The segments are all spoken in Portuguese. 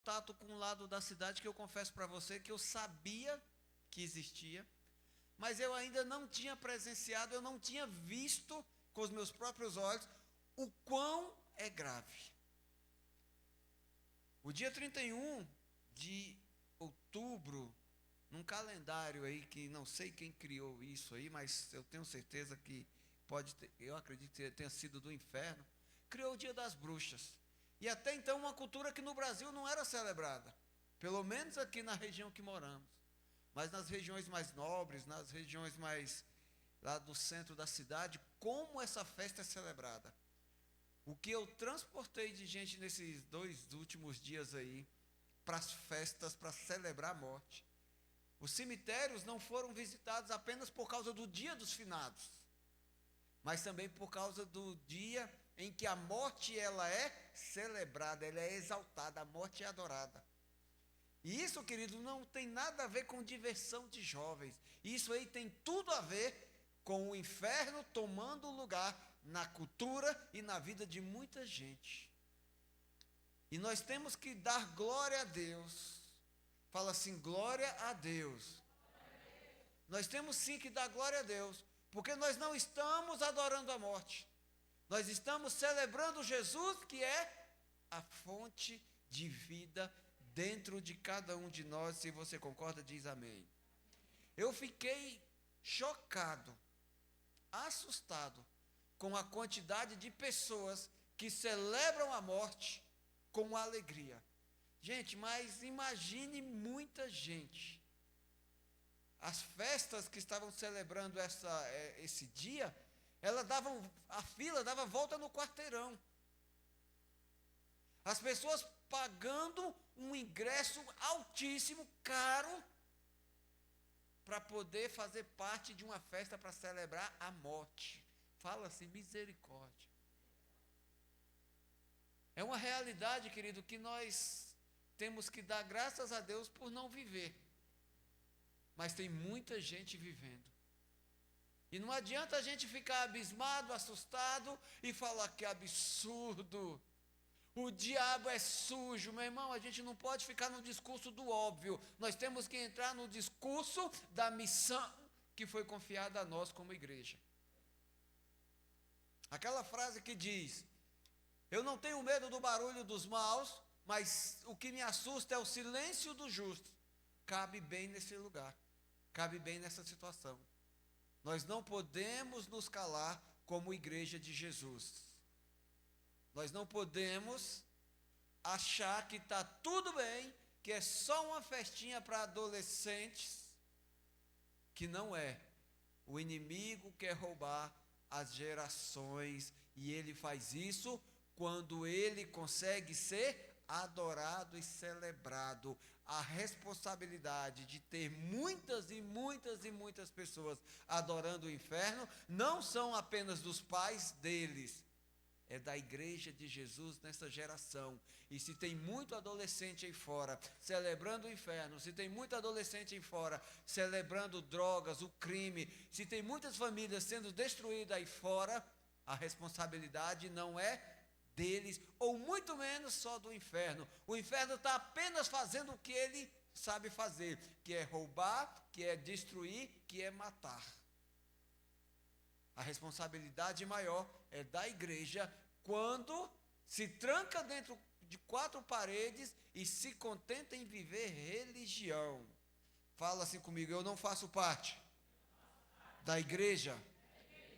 contato com um lado da cidade que eu confesso para você que eu sabia que existia, mas eu ainda não tinha presenciado, eu não tinha visto com os meus próprios olhos o quão é grave. O dia 31 de outubro, num calendário aí que não sei quem criou isso aí, mas eu tenho certeza que pode ter, eu acredito que tenha sido do inferno, criou o Dia das Bruxas. E até então uma cultura que no Brasil não era celebrada, pelo menos aqui na região que moramos. Mas nas regiões mais nobres, nas regiões mais lá do centro da cidade, como essa festa é celebrada. O que eu transportei de gente nesses 2 últimos dias aí, para as festas, para celebrar a morte. Os cemitérios não foram visitados apenas por causa do Dia dos Finados, mas também por causa do dia em que a morte ela é celebrada, ela é exaltada, a morte é adorada. E isso, querido, não tem nada a ver com diversão de jovens. Isso aí tem tudo a ver com o inferno tomando lugar na cultura e na vida de muita gente. E nós temos que dar glória a Deus. Fala assim, glória a Deus. Nós temos sim que dar glória a Deus, porque nós não estamos adorando a morte. Nós estamos celebrando Jesus, que é a fonte de vida dentro de cada um de nós. Se você concorda, diz amém. Eu fiquei chocado, assustado com a quantidade de pessoas que celebram a morte com alegria. Gente, mas imagine muita gente. As festas que estavam celebrando esse dia, a fila dava volta no quarteirão. As pessoas pagando um ingresso altíssimo, caro, para poder fazer parte de uma festa para celebrar a morte. Fala-se misericórdia. É uma realidade, querido, que nós temos que dar graças a Deus por não viver. Mas tem muita gente vivendo. E não adianta a gente ficar abismado, assustado e falar que absurdo. O diabo é sujo, meu irmão. A gente não pode ficar no discurso do óbvio. Nós temos que entrar no discurso da missão que foi confiada a nós como igreja. Aquela frase que diz: eu não tenho medo do barulho dos maus, mas o que me assusta é o silêncio do justo. Cabe bem nesse lugar, cabe bem nessa situação. Nós não podemos nos calar como igreja de Jesus. Nós não podemos achar que está tudo bem, que é só uma festinha para adolescentes, que não é. O inimigo quer roubar as gerações, e ele faz isso quando ele consegue ser adorado e celebrado. A responsabilidade de ter muitas e muitas e muitas pessoas adorando o inferno não são apenas dos pais deles, é da igreja de Jesus nessa geração. E se tem muito adolescente aí fora celebrando o inferno, se tem muito adolescente aí fora celebrando drogas, o crime, se tem muitas famílias sendo destruídas aí fora, a responsabilidade não é deles, ou muito menos só do inferno. O inferno está apenas fazendo o que ele sabe fazer, que é roubar, que é destruir, que é matar. A responsabilidade maior é da igreja quando se tranca dentro de 4 paredes e se contenta em viver religião. Fala assim comigo, eu não faço parte da igreja,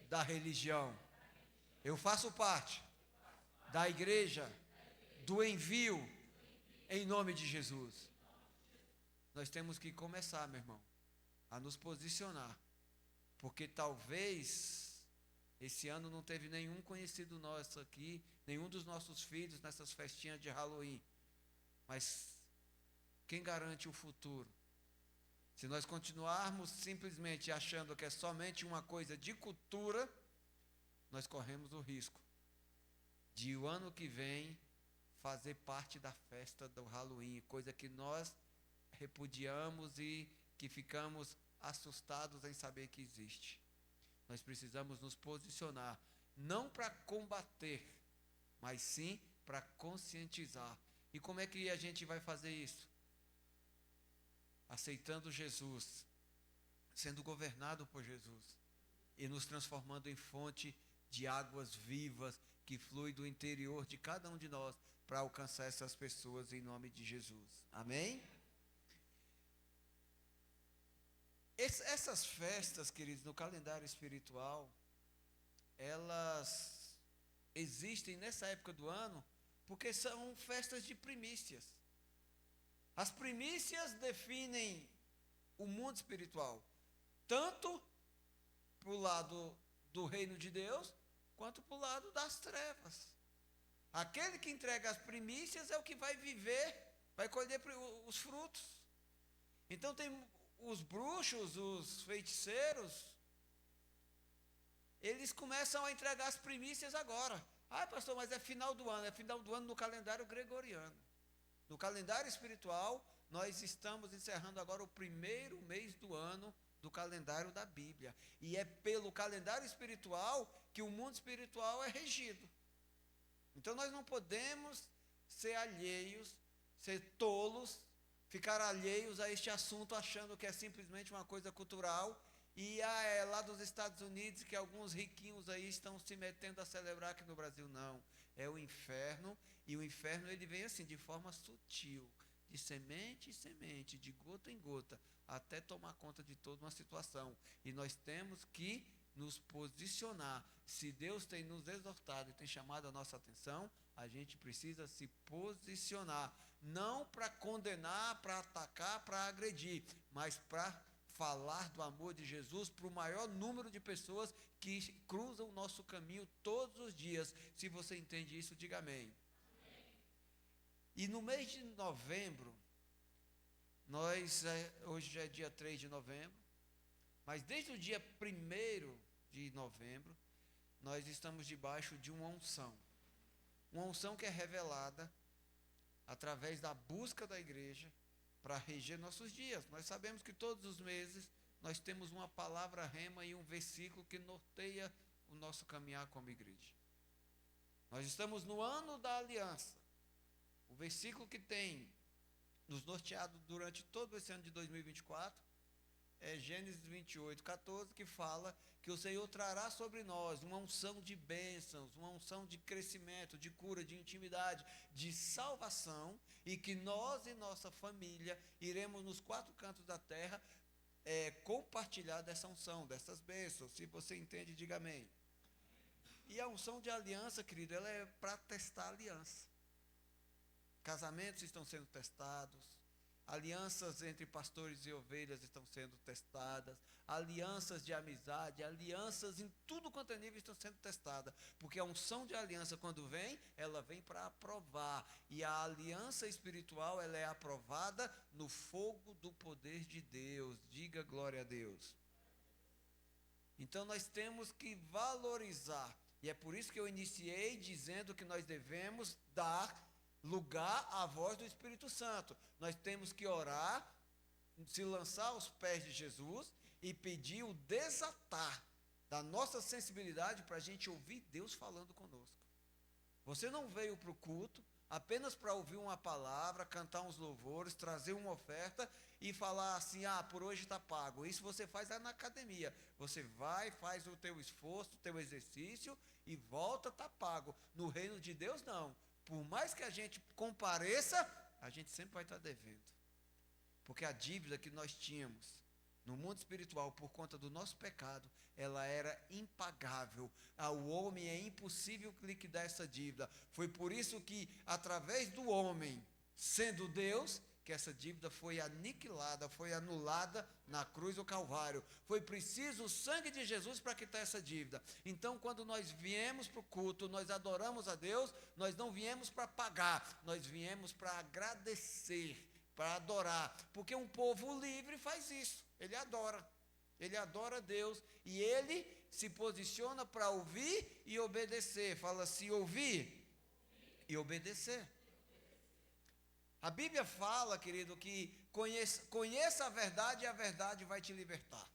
da religião. Eu faço parte da igreja, do envio, em nome de Jesus. Nós temos que começar, meu irmão, a nos posicionar, porque talvez esse ano não teve nenhum conhecido nosso aqui, nenhum dos nossos filhos nessas festinhas de Halloween, mas quem garante o futuro? Se nós continuarmos simplesmente achando que é somente uma coisa de cultura, nós corremos o risco de o ano que vem fazer parte da festa do Halloween, coisa que nós repudiamos e que ficamos assustados em saber que existe. Nós precisamos nos posicionar, não para combater, mas sim para conscientizar E como é que a gente vai fazer isso? Aceitando Jesus, sendo governado por Jesus e nos transformando em fonte de águas vivas que flui do interior de cada um de nós para alcançar essas pessoas em nome de Jesus. Amém? Essas festas, queridos, no calendário espiritual, elas existem nessa época do ano porque são festas de primícias. As primícias definem o mundo espiritual, tanto para o lado do reino de Deus, quanto para o lado das trevas. Aquele que entrega as primícias é o que vai viver, vai colher os frutos. Então tem os bruxos, os feiticeiros, eles começam a entregar as primícias agora. Ah, pastor, mas é final do ano no calendário gregoriano. No calendário espiritual, nós estamos encerrando agora o primeiro mês do ano do calendário da Bíblia. E é pelo calendário espiritual que o mundo espiritual é regido. Então nós não podemos ser alheios, ser tolos, ficar alheios a este assunto achando que é simplesmente uma coisa cultural. E é lá dos Estados Unidos que alguns riquinhos aí estão se metendo a celebrar aqui no Brasil. Não, é o inferno. E o inferno ele vem assim, de forma sutil, de semente em semente, de gota em gota, até tomar conta de toda uma situação. E nós temos que nos posicionar. Se Deus tem nos exortado e tem chamado a nossa atenção, a gente precisa se posicionar. Não para condenar, para atacar, para agredir, mas para falar do amor de Jesus para o maior número de pessoas que cruzam o nosso caminho todos os dias. Se você entende isso, diga amém. E no mês de novembro, hoje já é dia 3 de novembro, mas desde o dia 1º de novembro, nós estamos debaixo de uma unção que é revelada através da busca da igreja para reger nossos dias. Nós sabemos que todos os meses nós temos uma palavra rema e um versículo que norteia o nosso caminhar como igreja. Nós estamos no ano da aliança. O versículo que tem nos norteado durante todo esse ano de 2024 é Gênesis 28:14, que fala que o Senhor trará sobre nós uma unção de bênçãos, uma unção de crescimento, de cura, de intimidade, de salvação, e que nós e nossa família iremos nos 4 cantos da terra compartilhar dessa unção, dessas bênçãos. Se você entende, diga amém. E a unção de aliança, querido, ela é para testar a aliança. Casamentos estão sendo testados, alianças entre pastores e ovelhas estão sendo testadas, alianças de amizade, alianças em tudo quanto é nível estão sendo testadas, porque a unção de aliança, quando vem, ela vem para aprovar, e a aliança espiritual, ela é aprovada no fogo do poder de Deus. Diga glória a Deus. Então nós temos que valorizar, e é por isso que eu iniciei dizendo que nós devemos dar lugar à voz do Espírito Santo. Nós temos que orar, se lançar aos pés de Jesus e pedir o desatar da nossa sensibilidade para a gente ouvir Deus falando conosco. Você não veio para o culto apenas para ouvir uma palavra, cantar uns louvores, trazer uma oferta e falar assim, por hoje está pago. Isso você faz lá na academia. Você vai, faz o teu esforço, o teu exercício e volta, está pago. No reino de Deus, não. Por mais que a gente compareça, a gente sempre vai estar devendo. Porque a dívida que nós tínhamos no mundo espiritual, por conta do nosso pecado, ela era impagável. Ao homem é impossível liquidar essa dívida. Foi por isso que, através do homem, sendo Deus, que essa dívida foi aniquilada, foi anulada na cruz do Calvário. Foi preciso o sangue de Jesus para quitar essa dívida. Então, quando nós viemos para o culto, nós adoramos a Deus, nós não viemos para pagar, nós viemos para agradecer, para adorar. Porque um povo livre faz isso, ele adora a Deus, e ele se posiciona para ouvir e obedecer. Fala assim, ouvir e obedecer. A Bíblia fala, querido, que conheça a verdade e a verdade vai te libertar.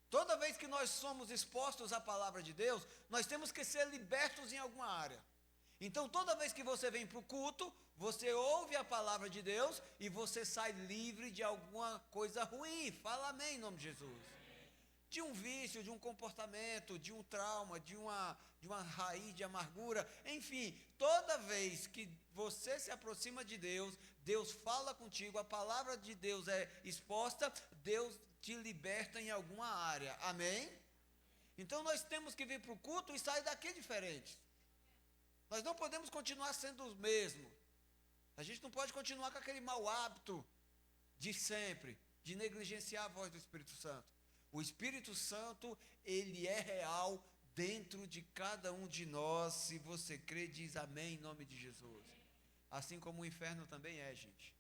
Toda vez que nós somos expostos à palavra de Deus, nós temos que ser libertos em alguma área. Então, toda vez que você vem para o culto, você ouve a palavra de Deus e você sai livre de alguma coisa ruim. Fala amém em nome de Jesus. De um vício, de um comportamento, de um trauma, de uma raiz de amargura, enfim, toda vez que você se aproxima de Deus, Deus fala contigo, a palavra de Deus é exposta, Deus te liberta em alguma área, amém? Então nós temos que vir para o culto e sair daqui diferente. Nós não podemos continuar sendo os mesmos. A gente não pode continuar com aquele mau hábito de sempre, de negligenciar a voz do Espírito Santo. O Espírito Santo, ele é real dentro de cada um de nós. Se você crê, diz amém em nome de Jesus. Assim como o inferno também é, gente.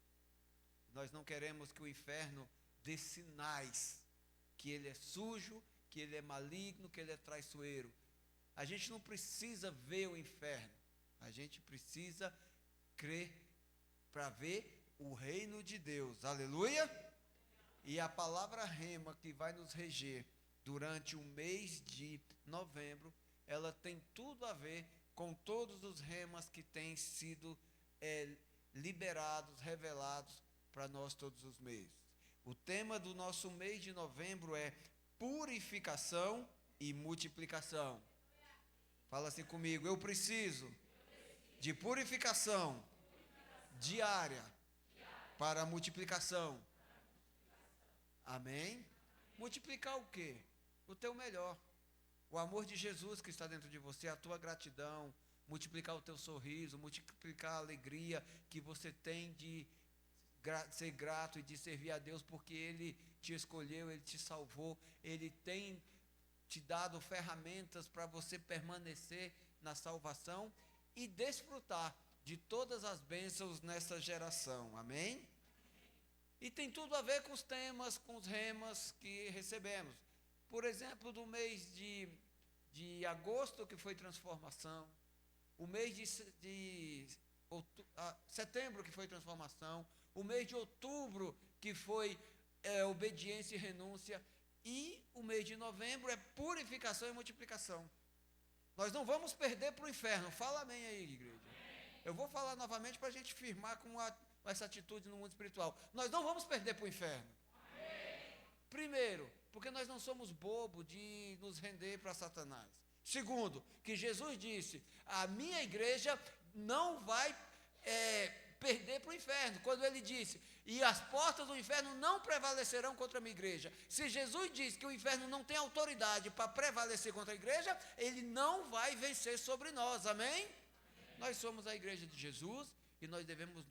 Nós não queremos que o inferno dê sinais que ele é sujo, que ele é maligno, que ele é traiçoeiro. A gente não precisa ver o inferno. A gente precisa crer para ver o reino de Deus. Aleluia! E a palavra rema que vai nos reger durante o mês de novembro, ela tem tudo a ver com todos os remas que têm sido liberados, revelados para nós todos os meses. O tema do nosso mês de novembro é purificação e multiplicação. Fala assim comigo, eu preciso de purificação diária para multiplicação. Amém? Multiplicar o quê? O teu melhor. O amor de Jesus que está dentro de você, a tua gratidão, multiplicar o teu sorriso, multiplicar a alegria que você tem de ser grato e de servir a Deus, porque Ele te escolheu, Ele te salvou, Ele tem te dado ferramentas para você permanecer na salvação e desfrutar de todas as bênçãos nessa geração, amém? E tem tudo a ver com os temas, com os remas que recebemos. Por exemplo, do mês de agosto, que foi transformação, o mês de setembro, que foi transformação, o mês de outubro, que foi obediência e renúncia, e o mês de novembro é purificação e multiplicação. Nós não vamos perder para o inferno. Fala amém aí, igreja. Eu vou falar novamente para a gente firmar com essa atitude no mundo espiritual. Nós não vamos perder para o inferno. Primeiro, porque nós não somos bobos de nos render para Satanás. Segundo, que Jesus disse, a minha igreja não vai perder para o inferno. Quando ele disse, e as portas do inferno não prevalecerão contra a minha igreja. Se Jesus diz que o inferno não tem autoridade para prevalecer contra a igreja, ele não vai vencer sobre nós, amém? Nós somos a igreja de Jesus e nós devemos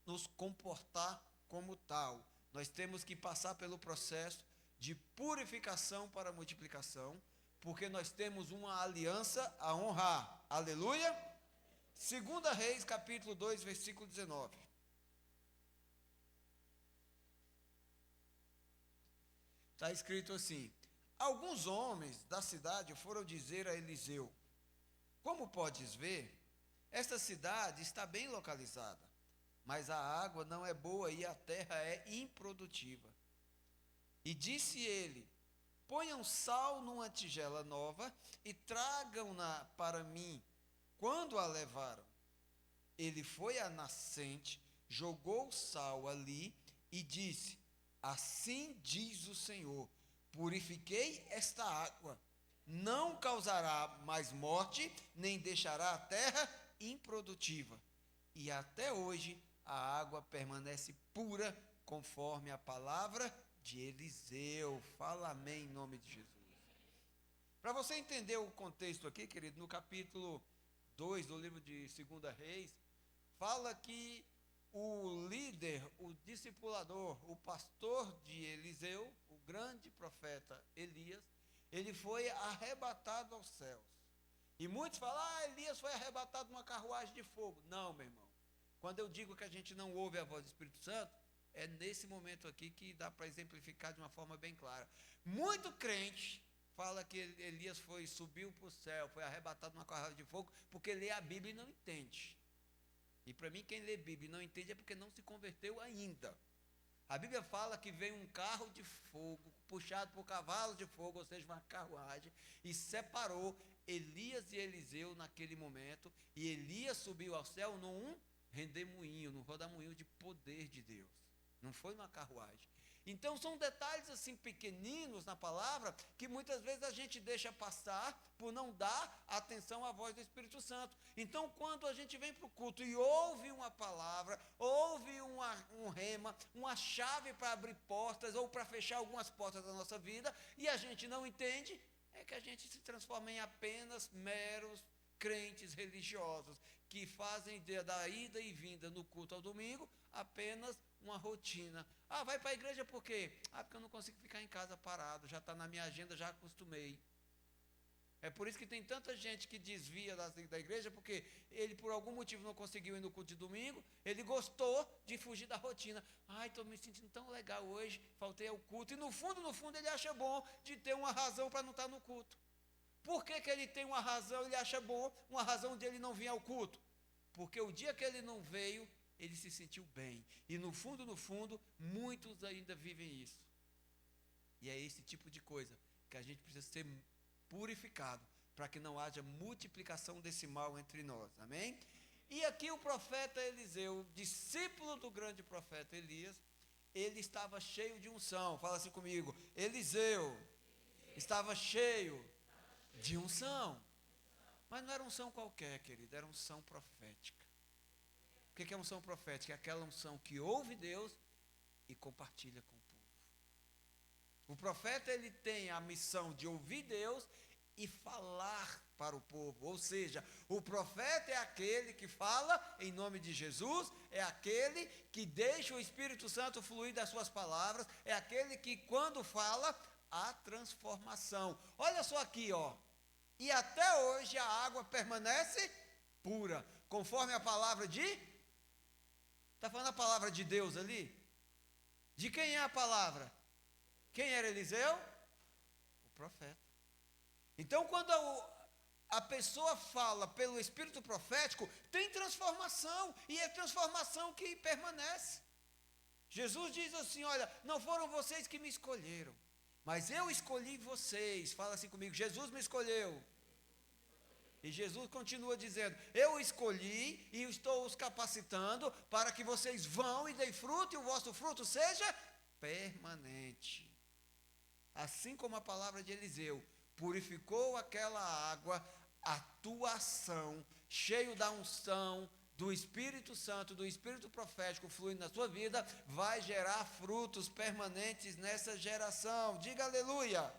nos comportar como tal. Nós temos que passar pelo processo de purificação para multiplicação, porque nós temos uma aliança a honrar. Aleluia! 2 Reis, capítulo 2, versículo 19. Está escrito assim: alguns homens da cidade foram dizer a Eliseu, como podes ver, esta cidade está bem localizada, mas a água não é boa e a terra é improdutiva. E disse ele, ponham sal numa tigela nova e tragam-na para mim. Quando a levaram, ele foi à nascente, jogou o sal ali e disse, assim diz o Senhor, purifiquei esta água, não causará mais morte, nem deixará a terra improdutiva. E até hoje a água permanece pura, conforme a palavra de Eliseu. Fala amém em nome de Jesus. Para você entender o contexto aqui, querido, no capítulo 2 do livro de 2 Reis, fala que o líder, o discipulador, o pastor de Eliseu, o grande profeta Elias, ele foi arrebatado aos céus. E muitos falam, Elias foi arrebatado numa carruagem de fogo. Não, meu irmão. Quando eu digo que a gente não ouve a voz do Espírito Santo, é nesse momento aqui que dá para exemplificar de uma forma bem clara. Muito crente fala que Elias subiu para o céu, foi arrebatado numa carruagem de fogo, porque lê a Bíblia e não entende. E para mim, quem lê Bíblia e não entende é porque não se converteu ainda. A Bíblia fala que veio um carro de fogo, puxado por cavalos de fogo, ou seja, uma carruagem, e separou Elias e Eliseu naquele momento, e Elias subiu ao céu num redemoinho, no rodamuinho de poder de Deus. Não foi numa carruagem. Então são detalhes assim pequeninos na palavra que muitas vezes a gente deixa passar por não dar atenção à voz do Espírito Santo. Então quando a gente vem para o culto e ouve uma palavra, ouve um rema, uma chave para abrir portas ou para fechar algumas portas da nossa vida e a gente não entende, é que a gente se transforma em apenas meros crentes religiosos que fazem da ida e vinda no culto ao domingo apenas uma rotina. Ah, vai para a igreja por quê? Ah, porque eu não consigo ficar em casa parado, já está na minha agenda, já acostumei. É por isso que tem tanta gente que desvia da igreja, porque ele por algum motivo não conseguiu ir no culto de domingo, ele gostou de fugir da rotina. Ai, estou me sentindo tão legal hoje, faltei ao culto. E no fundo ele acha bom de ter uma razão para não estar no culto. Por que ele tem uma razão, ele acha bom, uma razão de ele não vir ao culto? Porque o dia que ele não veio, ele se sentiu bem. E no fundo, muitos ainda vivem isso. E é esse tipo de coisa que a gente precisa ser purificado, para que não haja multiplicação desse mal entre nós. Amém? E aqui o profeta Eliseu, discípulo do grande profeta Elias, ele estava cheio de unção. Fala assim comigo. Eliseu estava cheio de unção. Mas não era unção qualquer, querido, era unção profética. O que é unção profética? É aquela unção que ouve Deus e compartilha com o povo. O profeta, ele tem a missão de ouvir Deus e falar para o povo. Ou seja, o profeta é aquele que fala em nome de Jesus, é aquele que deixa o Espírito Santo fluir das suas palavras, é aquele que quando fala, há transformação. Olha só aqui, ó. E até hoje a água permanece pura, conforme a palavra de... Está falando a palavra de Deus ali? De quem é a palavra? Quem era Eliseu? O profeta. Então, quando a pessoa fala pelo Espírito profético, tem transformação, e é transformação que permanece. Jesus diz assim, olha, não foram vocês que me escolheram, mas eu escolhi vocês. Fala assim comigo, Jesus me escolheu. E Jesus continua dizendo, eu escolhi e estou os capacitando para que vocês vão e deem fruto e o vosso fruto seja permanente. Assim como a palavra de Eliseu purificou aquela água, a tua ação, cheio da unção, do Espírito Santo, do Espírito profético fluindo na sua vida, vai gerar frutos permanentes nessa geração. Diga aleluia.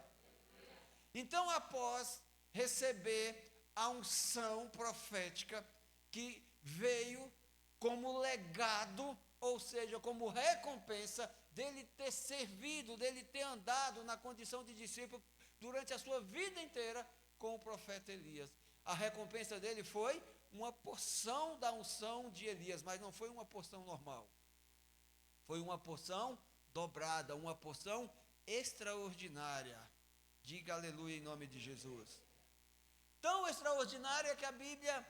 Então, após receber a unção profética que veio como legado, ou seja, como recompensa dele ter servido, dele ter andado na condição de discípulo durante a sua vida inteira com o profeta Elias. A recompensa dele foi uma porção da unção de Elias, mas não foi uma porção normal. Foi uma porção dobrada, uma porção extraordinária. Diga aleluia em nome de Jesus. Tão extraordinária que a Bíblia,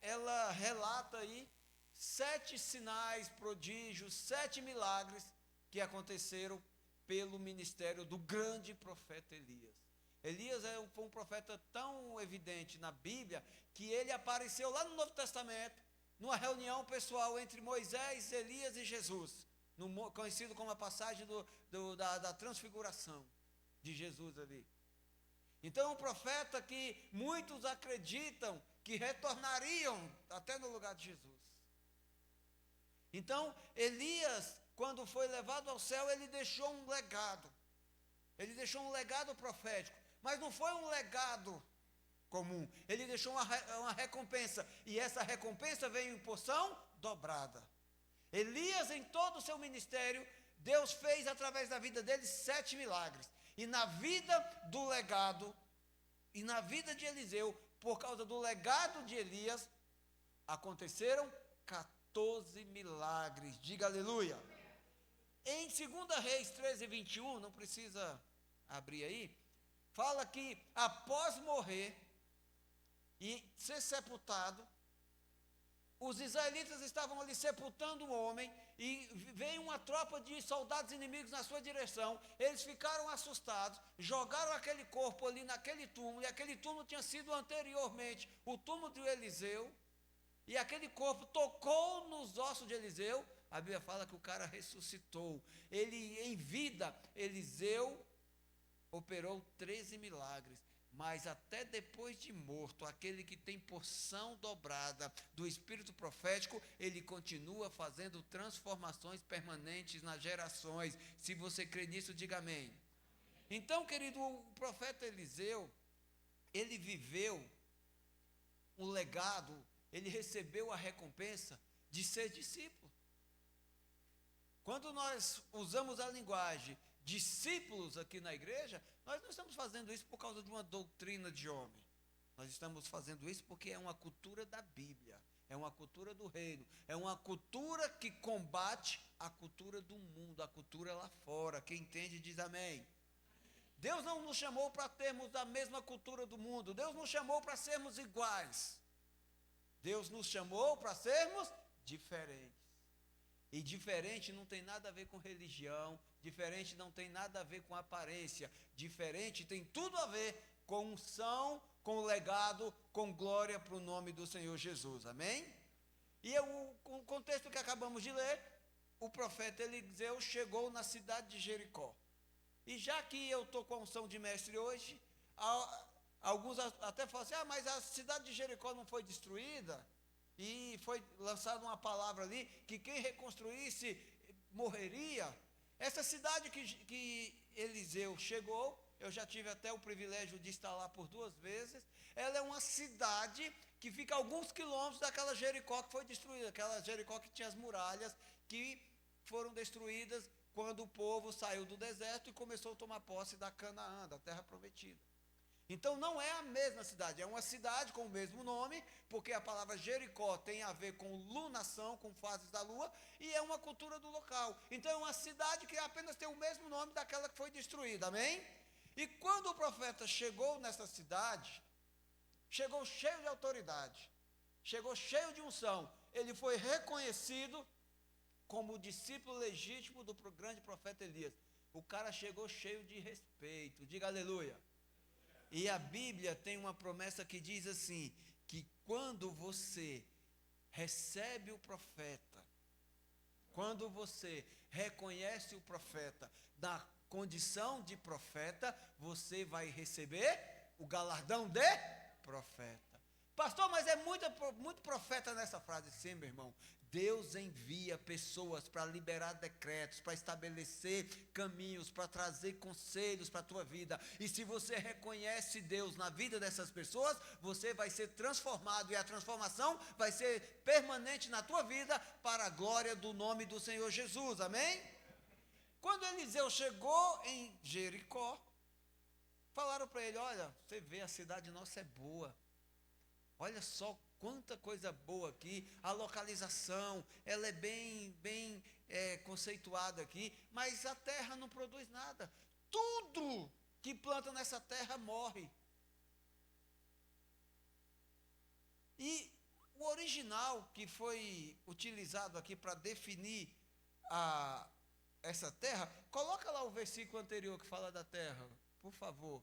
ela relata aí 7 sinais, prodígios, 7 milagres que aconteceram pelo ministério do grande profeta Elias. Elias foi um profeta tão evidente na Bíblia que ele apareceu lá no Novo Testamento, numa reunião pessoal entre Moisés, Elias e Jesus, conhecido como a passagem da transfiguração de Jesus ali. Então, um profeta que muitos acreditam que retornariam até no lugar de Jesus. Então, Elias, quando foi levado ao céu, ele deixou um legado. Ele deixou um legado profético, mas não foi um legado comum. Ele deixou uma recompensa, e essa recompensa veio em porção dobrada. Elias, em todo o seu ministério, Deus fez através da vida dele 7 milagres. E na vida do legado, e na vida de Eliseu, por causa do legado de Elias, aconteceram 14 milagres. Diga aleluia. Em 2 Reis 13:21, não precisa abrir aí, fala que após morrer e ser sepultado, os israelitas estavam ali sepultando um homem e veio uma tropa de soldados inimigos na sua direção. Eles ficaram assustados, jogaram aquele corpo ali naquele túmulo, e aquele túmulo tinha sido anteriormente o túmulo de Eliseu. e aquele corpo tocou nos ossos de Eliseu, a Bíblia fala que o cara ressuscitou. Ele, em vida, Eliseu operou 13 milagres. Mas até depois de morto, aquele que tem porção dobrada do espírito profético, ele continua fazendo transformações permanentes nas gerações. Se você crê nisso, diga amém. Então, querido, o profeta Eliseu, ele viveu um legado, ele recebeu a recompensa de ser discípulo. Quando nós usamos a linguagem discípulos aqui na igreja, nós não estamos fazendo isso por causa de uma doutrina de homem. Nós estamos fazendo isso porque é uma cultura da Bíblia, é uma cultura do reino, é uma cultura que combate a cultura do mundo, a cultura lá fora. Quem entende diz amém. Deus não nos chamou para termos a mesma cultura do mundo, Deus nos chamou para sermos iguais. Deus nos chamou para sermos diferentes. E diferente não tem nada a ver com religião, diferente não tem nada a ver com aparência, diferente tem tudo a ver com unção, com legado, com glória para o nome do Senhor Jesus, amém? E o contexto que acabamos de ler, o profeta Eliseu chegou na cidade de Jericó. E já que eu estou com a unção de mestre hoje, alguns até falam assim, mas a cidade de Jericó não foi destruída? E foi lançada uma palavra ali, que quem reconstruísse morreria. Essa cidade que Eliseu chegou, eu já tive até o privilégio de estar lá por 2 vezes, ela é uma cidade que fica a alguns quilômetros daquela Jericó que foi destruída, aquela Jericó que tinha as muralhas, que foram destruídas quando o povo saiu do deserto e começou a tomar posse da Canaã, da terra prometida. Então não é a mesma cidade, é uma cidade com o mesmo nome, porque a palavra Jericó tem a ver com lunação, com fases da lua, e é uma cultura do local. Então é uma cidade que apenas tem o mesmo nome daquela que foi destruída, amém? E quando o profeta chegou nessa cidade, chegou cheio de autoridade, chegou cheio de unção, ele foi reconhecido como o discípulo legítimo do grande profeta Elias. O cara chegou cheio de respeito, diga aleluia. E a Bíblia tem uma promessa que diz assim, que quando você recebe o profeta, quando você reconhece o profeta na condição de profeta, você vai receber o galardão de profeta. Pastor, mas é muito profeta nessa frase. Sim, meu irmão. Deus envia pessoas para liberar decretos, para estabelecer caminhos, para trazer conselhos para a tua vida. E se você reconhece Deus na vida dessas pessoas, você vai ser transformado, e a transformação vai ser permanente na tua vida, para a glória do nome do Senhor Jesus, amém? Quando Eliseu chegou em Jericó, falaram para ele, olha, você vê, a cidade nossa é boa, olha só quanta coisa boa aqui, a localização, ela é bem conceituada aqui, mas a terra não produz nada. Tudo que planta nessa terra morre. E o original que foi utilizado aqui para definir essa terra, coloca lá o versículo anterior que fala da terra, por favor.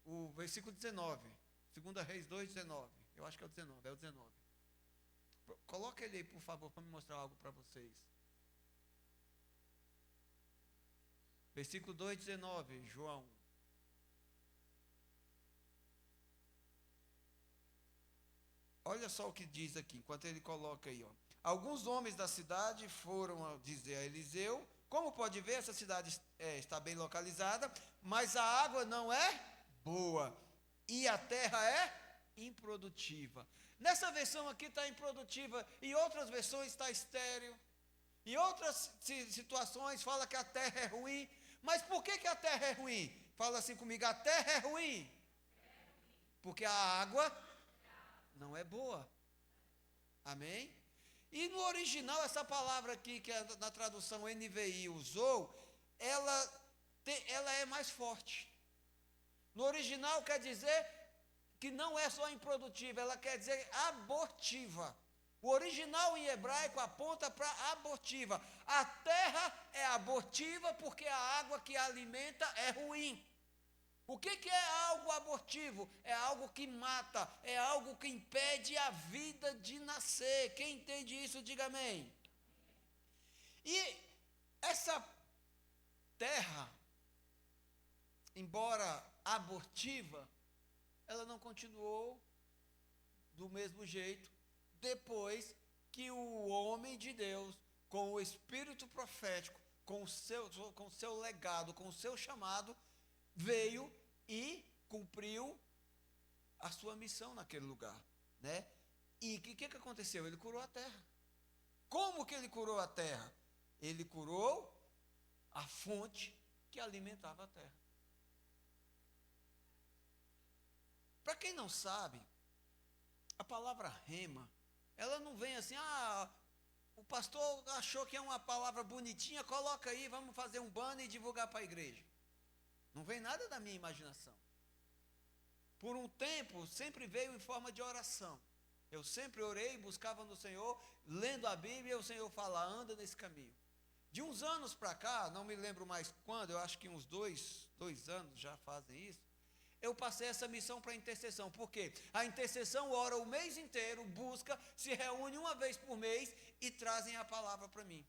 O versículo 19, 2 Reis 2:19. Eu acho que é o 19, é o 19. Coloca ele aí, por favor, para me mostrar algo para vocês. Versículo 2:19, João. Olha só o que diz aqui, enquanto ele coloca aí, ó. Alguns homens da cidade foram dizer a Eliseu, como pode ver, essa cidade está bem localizada, mas a água não é boa, e a terra é improdutiva. Nessa versão aqui está improdutiva, em outras versões está estéril, em outras situações fala que a terra é ruim. Mas por que a terra é ruim? Fala assim comigo, a terra é ruim porque a água não é boa, amém? E no original, essa palavra aqui, que na tradução NVI usou, ela é mais forte. No original quer dizer que não é só improdutiva, ela quer dizer abortiva. O original em hebraico aponta para abortiva. A terra é abortiva porque a água que a alimenta é ruim. O que é algo abortivo? É algo que mata, é algo que impede a vida de nascer. Quem entende isso, diga amém. E essa terra, embora abortiva, ela não continuou do mesmo jeito depois que o homem de Deus, com o espírito profético, com o seu legado, com o seu chamado, veio e cumpriu a sua missão naquele lugar, né? E o que aconteceu? Ele curou a terra. Como que ele curou a terra? Ele curou a fonte que alimentava a terra. Para quem não sabe, a palavra rema, ela não vem assim, o pastor achou que é uma palavra bonitinha, coloca aí, vamos fazer um banner e divulgar para a igreja. Não vem nada da minha imaginação. Por um tempo, sempre veio em forma de oração. Eu sempre orei, buscava no Senhor, lendo a Bíblia, o Senhor fala, anda nesse caminho. De uns anos para cá, não me lembro mais quando, eu acho que uns dois anos já fazem isso, eu passei essa missão para a intercessão. Por quê? A intercessão ora o mês inteiro, busca, se reúne uma vez por mês e trazem a palavra para mim.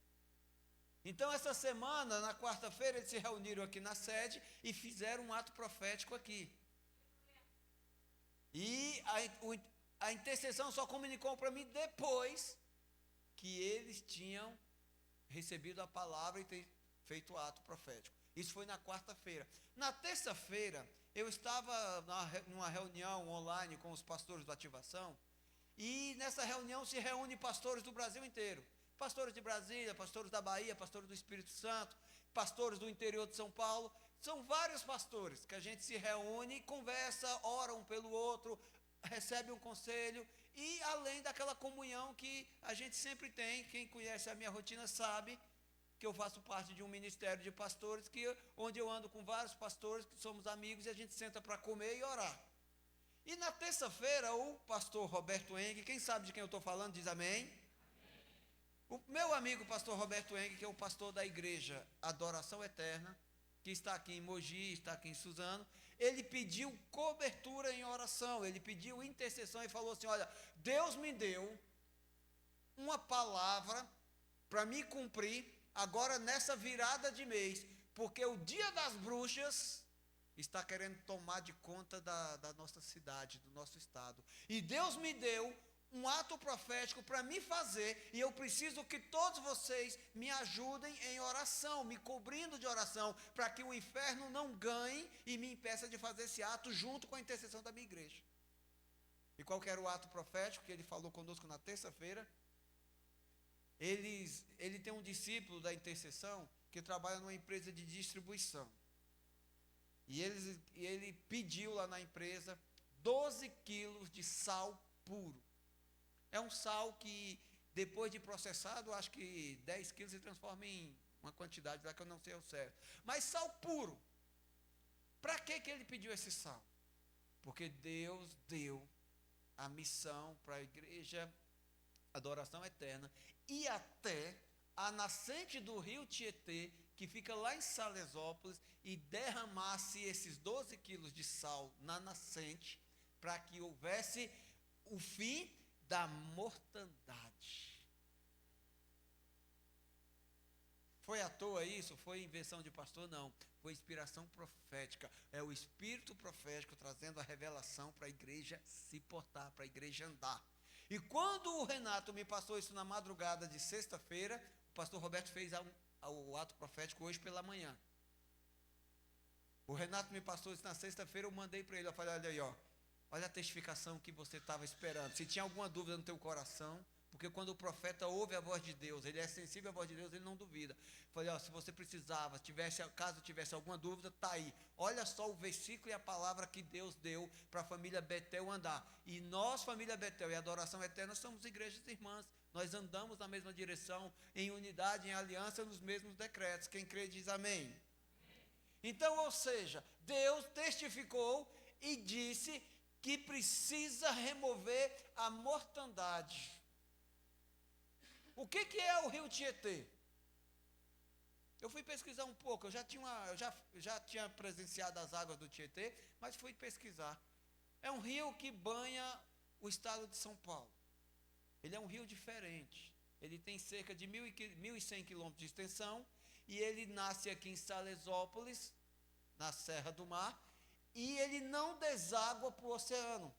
Então, essa semana, na quarta-feira, eles se reuniram aqui na sede e fizeram um ato profético aqui. E a intercessão só comunicou para mim depois que eles tinham recebido a palavra e feito o ato profético. Isso foi na quarta-feira. Na terça-feira, eu estava numa reunião online com os pastores da Ativação, e nessa reunião se reúnem pastores do Brasil inteiro. Pastores de Brasília, pastores da Bahia, pastores do Espírito Santo, pastores do interior de São Paulo. São vários pastores que a gente se reúne, conversa, ora um pelo outro, recebe um conselho, e além daquela comunhão que a gente sempre tem. Quem conhece a minha rotina sabe que eu faço parte de um ministério de pastores, onde eu ando com vários pastores, que somos amigos, e a gente senta para comer e orar. E na terça-feira, o pastor Roberto Eng, quem sabe de quem eu estou falando, diz amém. O meu amigo pastor Roberto Eng, que é o pastor da igreja Adoração Eterna, que está aqui em Mogi, está aqui em Suzano, ele pediu cobertura em oração, ele pediu intercessão e falou assim, olha, Deus me deu uma palavra para me cumprir agora nessa virada de mês, porque o dia das bruxas está querendo tomar de conta da nossa cidade, do nosso estado. E Deus me deu um ato profético para me fazer, e eu preciso que todos vocês me ajudem em oração, me cobrindo de oração, para que o inferno não ganhe e me impeça de fazer esse ato junto com a intercessão da minha igreja. E qual que era o ato profético que ele falou conosco na terça-feira? Ele tem um discípulo da intercessão que trabalha numa empresa de distribuição. E ele pediu lá na empresa 12 quilos de sal puro. É um sal que, depois de processado, acho que 10 quilos se transforma em uma quantidade lá que eu não sei ao certo. Mas sal puro. Para que ele pediu esse sal? Porque Deus deu a missão para a igreja Adoração Eterna e até a nascente do rio Tietê, que fica lá em Salesópolis, e derramasse esses 12 quilos de sal na nascente, para que houvesse o fim da mortandade. Foi à toa isso? Foi invenção de pastor? Não. Foi inspiração profética. É o espírito profético trazendo a revelação para a igreja se portar, para a igreja andar. E quando o Renato me passou isso na madrugada de sexta-feira, o pastor Roberto fez o ato profético hoje pela manhã. O Renato me passou isso na sexta-feira, eu mandei para ele, eu falei, olha aí, olha a testificação que você estava esperando. Se tinha alguma dúvida no teu coração, porque quando o profeta ouve a voz de Deus, ele é sensível à voz de Deus, ele não duvida. Falei, se você precisava, caso tivesse alguma dúvida, está aí. Olha só o versículo e a palavra que Deus deu para a família Betel andar. E nós, família Betel e Adoração Eterna, somos igrejas irmãs. Nós andamos na mesma direção, em unidade, em aliança, nos mesmos decretos. Quem crê diz amém. Então, ou seja, Deus testificou e disse que precisa remover a mortandade. O que é o rio Tietê? Eu fui pesquisar um pouco, eu já tinha presenciado as águas do Tietê, mas fui pesquisar. É um rio que banha o estado de São Paulo. Ele é um rio diferente. Ele tem cerca de 1.100 quilômetros de extensão, e ele nasce aqui em Salesópolis, na Serra do Mar, e ele não deságua para o oceano.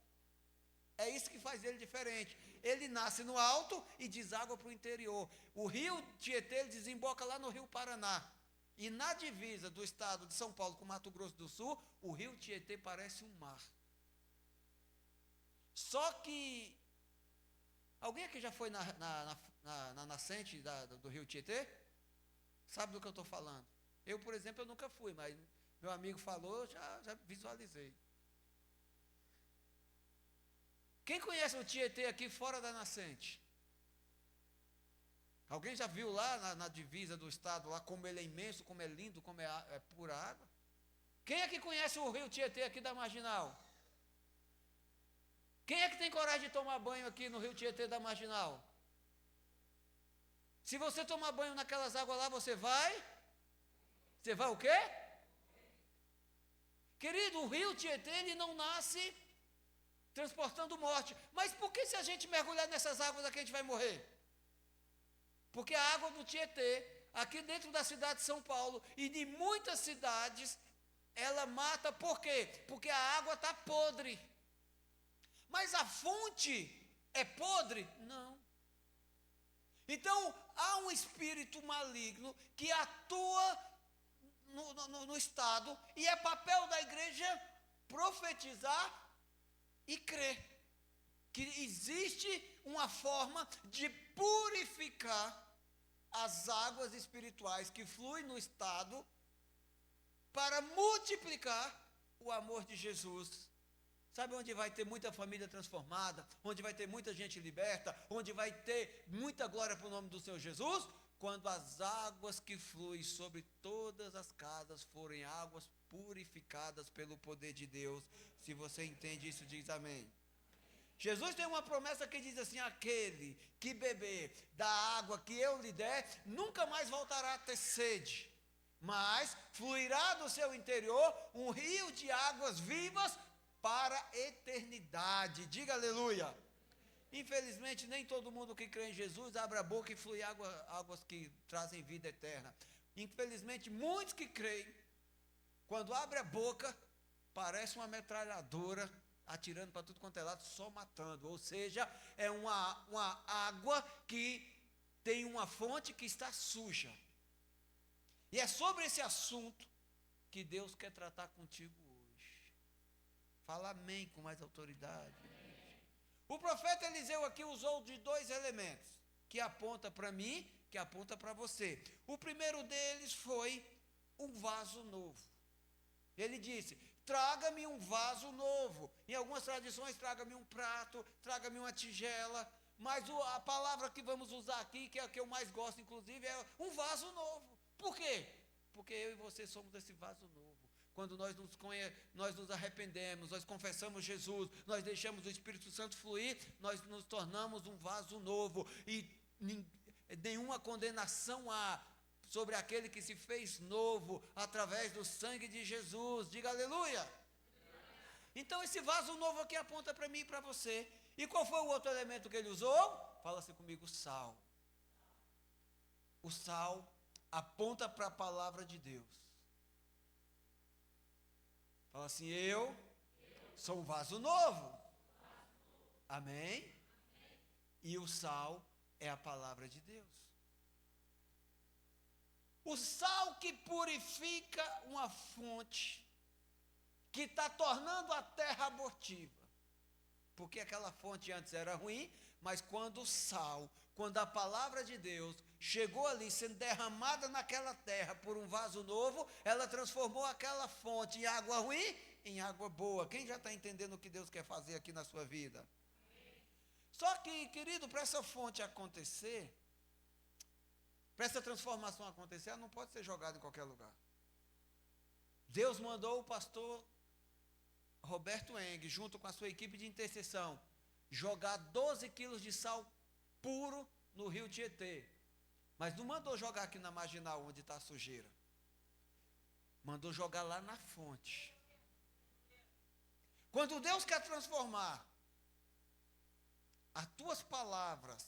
É isso que faz ele diferente. Ele nasce no alto e deságua para o interior. O rio Tietê ele desemboca lá no rio Paraná. E na divisa do estado de São Paulo com Mato Grosso do Sul, o rio Tietê parece um mar. Só que, alguém aqui já foi na nascente do rio Tietê? Sabe do que eu estou falando? Eu, por exemplo, eu nunca fui, mas meu amigo falou, eu já visualizei. Quem conhece o Tietê aqui fora da nascente? Alguém já viu lá na divisa do estado, lá como ele é imenso, como é lindo, como é pura água? Quem é que conhece o rio Tietê aqui da Marginal? Quem é que tem coragem de tomar banho aqui no rio Tietê da Marginal? Se você tomar banho naquelas águas lá, você vai? Você vai o quê? Querido, o rio Tietê, ele não nasce transportando morte. Mas por que se a gente mergulhar nessas águas aqui a gente vai morrer? Porque a água do Tietê, aqui dentro da cidade de São Paulo e de muitas cidades, ela mata por quê? Porque a água está podre. Mas a fonte é podre? Não. Então, há um espírito maligno que atua no estado, e é papel da igreja profetizar e crer que existe uma forma de purificar as águas espirituais que fluem no estado para multiplicar o amor de Jesus. Sabe onde vai ter muita família transformada, onde vai ter muita gente liberta, onde vai ter muita glória para o nome do Senhor Jesus? Quando as águas que fluem sobre todas as casas forem águas purificadas pelo poder de Deus. Se você entende isso, diz amém. Jesus tem uma promessa que diz assim: aquele que beber da água que eu lhe der, nunca mais voltará a ter sede, mas fluirá do seu interior um rio de águas vivas para a eternidade. Diga aleluia. Infelizmente, nem todo mundo que crê em Jesus abre a boca e flui águas que trazem vida eterna. Infelizmente, muitos que creem, quando abre a boca, parece uma metralhadora atirando para tudo quanto é lado, só matando. Ou seja, é uma água que tem uma fonte que está suja. E é sobre esse assunto que Deus quer tratar contigo hoje. Fala amém com mais autoridade. O profeta Eliseu aqui usou de dois elementos, que aponta para mim, que aponta para você. O primeiro deles foi um vaso novo. Ele disse: traga-me um vaso novo. Em algumas tradições, traga-me um prato, traga-me uma tigela. Mas a palavra que vamos usar aqui, que é a que eu mais gosto, inclusive, é um vaso novo. Por quê? Porque eu e você somos esse vaso novo. Quando nós nos arrependemos, nós confessamos Jesus, nós deixamos o Espírito Santo fluir, nós nos tornamos um vaso novo. E nenhuma condenação há sobre aquele que se fez novo através do sangue de Jesus. Diga aleluia. Então esse vaso novo aqui aponta para mim e para você. E qual foi o outro elemento que ele usou? Fala assim comigo: sal. O sal aponta para a palavra de Deus. Fala assim: eu sou um vaso novo. Amém? E o sal é a palavra de Deus. O sal que purifica uma fonte que está tornando a terra abortiva. Porque aquela fonte antes era ruim, mas quando o sal, quando a palavra de Deus chegou ali sendo derramada naquela terra por um vaso novo, ela transformou aquela fonte em água ruim em água boa. Quem já está entendendo o que Deus quer fazer aqui na sua vida? Só que, querido, para essa fonte acontecer, para essa transformação acontecer, ela não pode ser jogada em qualquer lugar. Deus mandou o pastor Roberto Eng, junto com a sua equipe de intercessão, jogar 12 quilos de sal puro no rio Tietê. Mas não mandou jogar aqui na marginal onde está a sujeira. Mandou jogar lá na fonte. Quando Deus quer transformar as tuas palavras,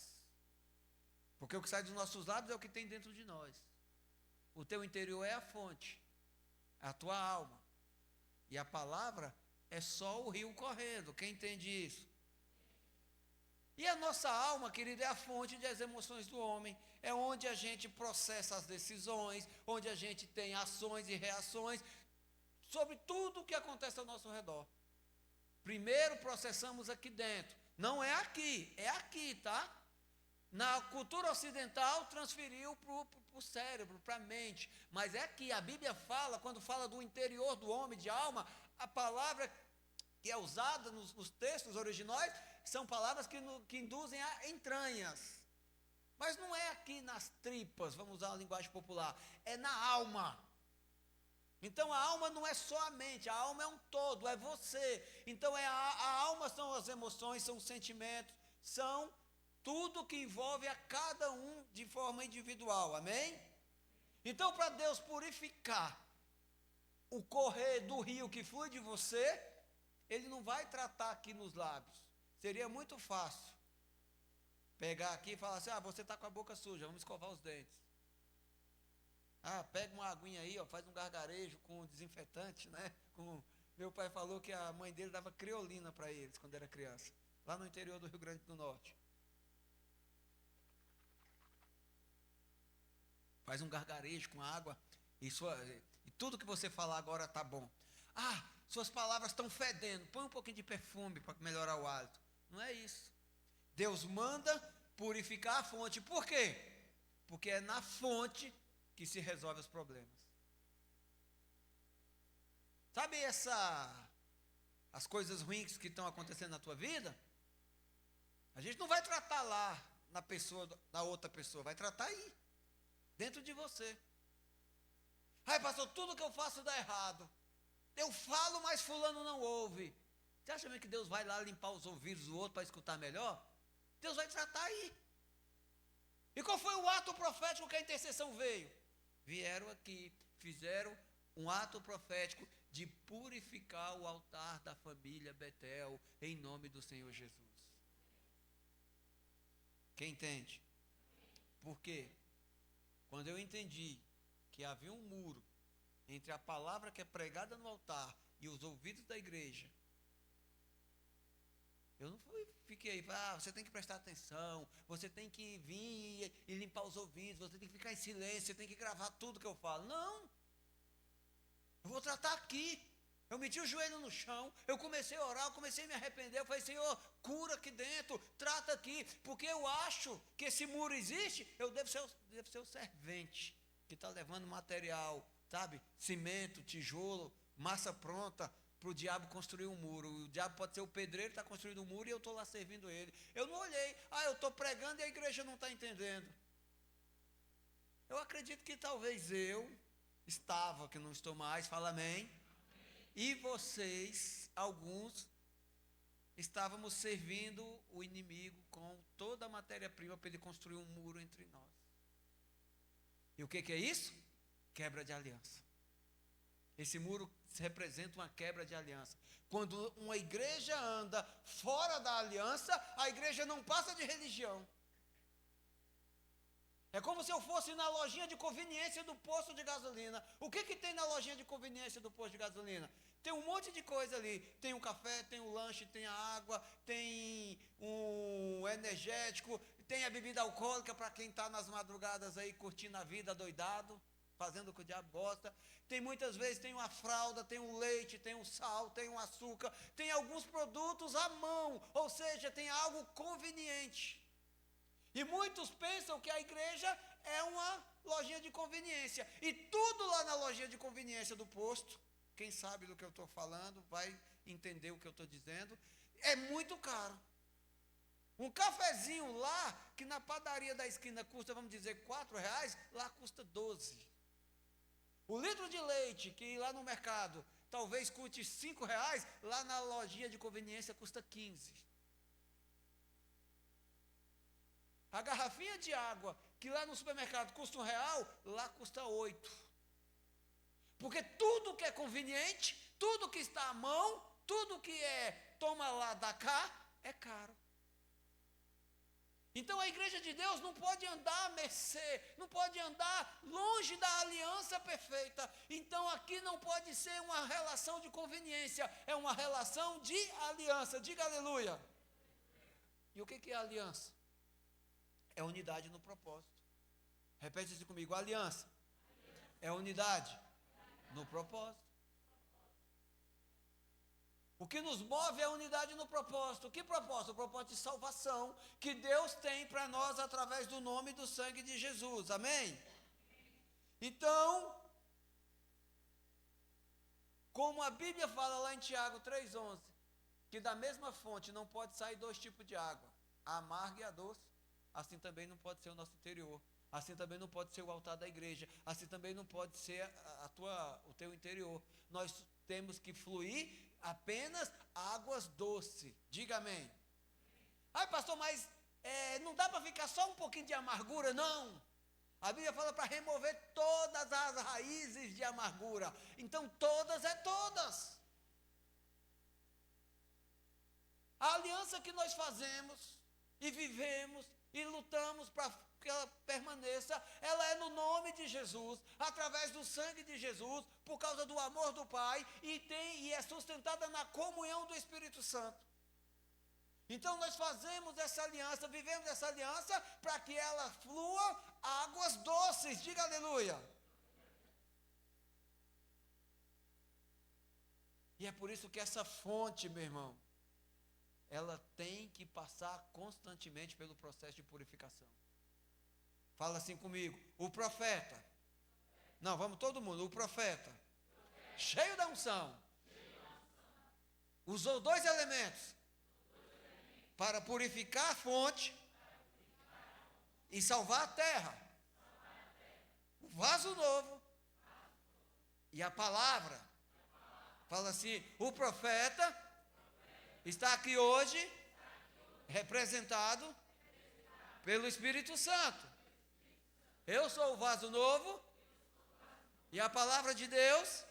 porque o que sai dos nossos lábios é o que tem dentro de nós. O teu interior é a fonte, é a tua alma. E a palavra é só o rio correndo. Quem entende isso? E a nossa alma, querido, é a fonte das emoções do homem. É onde a gente processa as decisões, onde a gente tem ações e reações sobre tudo o que acontece ao nosso redor. Primeiro processamos aqui dentro. Não é aqui, tá? Na cultura ocidental, transferiu para o cérebro, para a mente. Mas é aqui, a Bíblia fala, quando fala do interior do homem, de alma, a palavra que é usada nos textos originais, são palavras que induzem a entranhas. Mas não é aqui nas tripas, vamos usar a linguagem popular, é na alma. Então a alma não é só a mente, a alma é um todo, é você. Então a alma são as emoções, são os sentimentos, são tudo que envolve a cada um de forma individual, amém? Então, para Deus purificar o correr do rio que flui de você, Ele não vai tratar aqui nos lábios. Seria muito fácil pegar aqui e falar assim, você está com a boca suja, vamos escovar os dentes. Pega uma aguinha aí, faz um gargarejo com desinfetante, né? Meu pai falou que a mãe dele dava criolina para eles quando era criança, lá no interior do Rio Grande do Norte. Faz um gargarejo com água e tudo que você falar agora está bom. Suas palavras estão fedendo, põe um pouquinho de perfume para melhorar o hálito. Não é isso. Deus manda purificar a fonte. Por quê? Porque é na fonte que se resolve os problemas. Sabe as coisas ruins que estão acontecendo na tua vida? A gente não vai tratar lá na pessoa, na outra pessoa, vai tratar aí, dentro de você. Pastor, tudo que eu faço dá errado. Eu falo, mas fulano não ouve. Você acha mesmo que Deus vai lá limpar os ouvidos do outro para escutar melhor? Deus vai tratar aí. E qual foi o ato profético que a intercessão veio? Vieram aqui, fizeram um ato profético de purificar o altar da família Betel, em nome do Senhor Jesus. Quem entende? Por quê? Quando eu entendi que havia um muro entre a palavra que é pregada no altar e os ouvidos da igreja, eu não fiquei, você tem que prestar atenção, você tem que vir e limpar os ouvidos, você tem que ficar em silêncio, você tem que gravar tudo que eu falo. Não, eu vou tratar aqui. Eu meti o joelho no chão, eu comecei a orar, eu comecei a me arrepender, eu falei, Senhor, cura aqui dentro, trata aqui, porque eu acho que esse muro existe, eu devo ser o servente que está levando material, sabe, cimento, tijolo, massa pronta, para o diabo construir um muro. O diabo pode ser o pedreiro, está construindo um muro e eu estou lá servindo ele. Eu não olhei, eu estou pregando e a igreja não está entendendo. Eu acredito que talvez eu estava, que não estou mais, fala amém. E vocês, alguns, estávamos servindo o inimigo com toda a matéria-prima para ele construir um muro entre nós. E o que é isso? Quebra de aliança. Esse muro representa uma quebra de aliança. Quando uma igreja anda fora da aliança, a igreja não passa de religião. É como se eu fosse na lojinha de conveniência do posto de gasolina. O que tem na lojinha de conveniência do posto de gasolina? Tem um monte de coisa ali. Tem um café, tem um lanche, tem a água, tem um energético, tem a bebida alcoólica para quem está nas madrugadas aí curtindo a vida doidado, fazendo o que o diabo gosta. Tem muitas vezes, tem uma fralda, tem um leite, tem um sal, tem um açúcar, tem alguns produtos à mão, ou seja, tem algo conveniente. E muitos pensam que a igreja é uma lojinha de conveniência. E tudo lá na lojinha de conveniência do posto, quem sabe do que eu estou falando, vai entender o que eu estou dizendo, é muito caro. Um cafezinho lá, que na padaria da esquina custa, vamos dizer, R$4, lá custa 12. O litro de leite, que lá no mercado talvez custe R$5, lá na lojinha de conveniência custa 15. A garrafinha de água que lá no supermercado custa R$1, lá custa 8. Porque tudo que é conveniente, tudo que está à mão, tudo que é toma lá, dá cá, é caro. Então a igreja de Deus não pode andar à mercê, não pode andar longe da aliança perfeita. Então aqui não pode ser uma relação de conveniência, é uma relação de aliança. Diga aleluia. E o que é aliança? É unidade no propósito. Repete isso comigo, aliança é unidade no propósito. O que nos move é a unidade no propósito. Que propósito? O propósito de salvação que Deus tem para nós através do nome e do sangue de Jesus. Amém? Então, como a Bíblia fala lá em Tiago 3,11, que da mesma fonte não pode sair 2 tipos de água, a amarga e a doce, assim também não pode ser o nosso interior. Assim também não pode ser o altar da igreja. Assim também não pode ser o teu interior. Nós temos que fluir apenas águas doces. Diga amém. Ai, pastor, mas não dá para ficar só um pouquinho de amargura? Não. A Bíblia fala para remover todas as raízes de amargura. Então, todas é todas. A aliança que nós fazemos e vivemos e lutamos para que ela permaneça, ela é no nome de Jesus, através do sangue de Jesus, por causa do amor do Pai, e é sustentada na comunhão do Espírito Santo. Então nós fazemos essa aliança, vivemos essa aliança, para que ela flua águas doces, diga aleluia. E é por isso que essa fonte, meu irmão, ela tem que passar constantemente pelo processo de purificação. Fala assim comigo, o profeta. Não, vamos todo mundo, o profeta. Cheio da unção. Usou 2 elementos. Para purificar a fonte e salvar a terra. O vaso novo. E a palavra. Fala assim, o profeta está aqui hoje, representado pelo Espírito Santo. Eu sou o vaso novo, e a palavra de Deus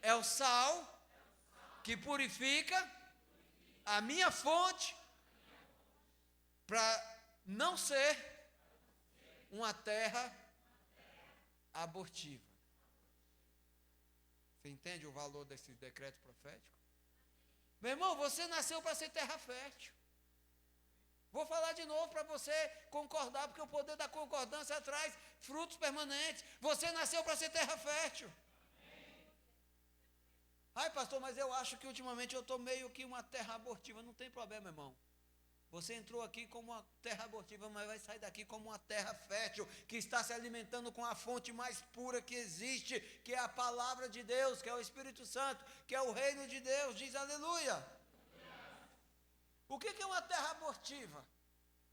é o sal que purifica a minha fonte para não ser uma terra abortiva. Você entende o valor desse decreto profético? Meu irmão, você nasceu para ser terra fértil. Vou falar de novo para você concordar, porque o poder da concordância traz frutos permanentes. Você nasceu para ser terra fértil. Ai, pastor, mas eu acho que ultimamente eu estou meio que uma terra abortiva. Não tem problema, irmão. Você entrou aqui como uma terra abortiva, mas vai sair daqui como uma terra fértil, que está se alimentando com a fonte mais pura que existe, que é a palavra de Deus, que é o Espírito Santo, que é o reino de Deus. Diz aleluia. O que é uma terra abortiva?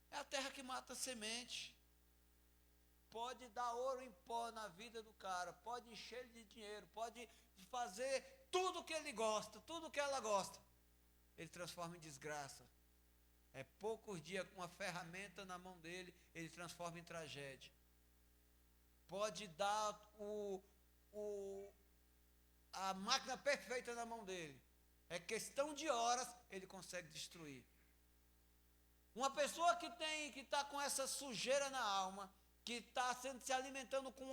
É a terra que mata a semente. Pode dar ouro em pó na vida do cara, pode encher ele de dinheiro, pode fazer tudo o que ele gosta, tudo o que ela gosta. Ele transforma em desgraça. É poucos dias com uma ferramenta na mão dele, ele transforma em tragédia. Pode dar a máquina perfeita na mão dele. É questão de horas, ele consegue destruir. Uma pessoa que está com essa sujeira na alma, que está se alimentando com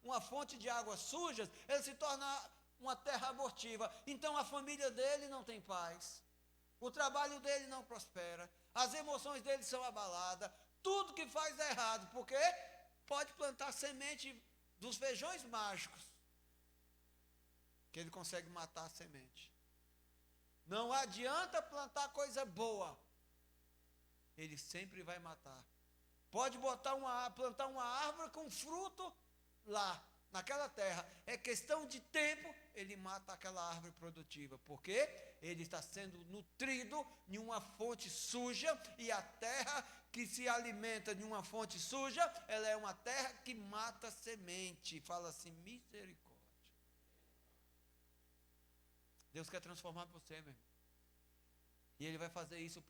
uma fonte de águas sujas, ele se torna uma terra abortiva. Então a família dele não tem paz. O trabalho dele não prospera. As emoções dele são abaladas. Tudo que faz é errado. Porque pode plantar semente dos feijões mágicos, que ele consegue matar a semente. Não adianta plantar coisa boa, ele sempre vai matar. Pode plantar uma árvore com fruto lá, naquela terra. É questão de tempo, ele mata aquela árvore produtiva. Porque ele está sendo nutrido em uma fonte suja, e a terra que se alimenta de uma fonte suja, ela é uma terra que mata a semente. Fala assim, misericórdia. Deus quer transformar você, meu irmão. E Ele vai fazer isso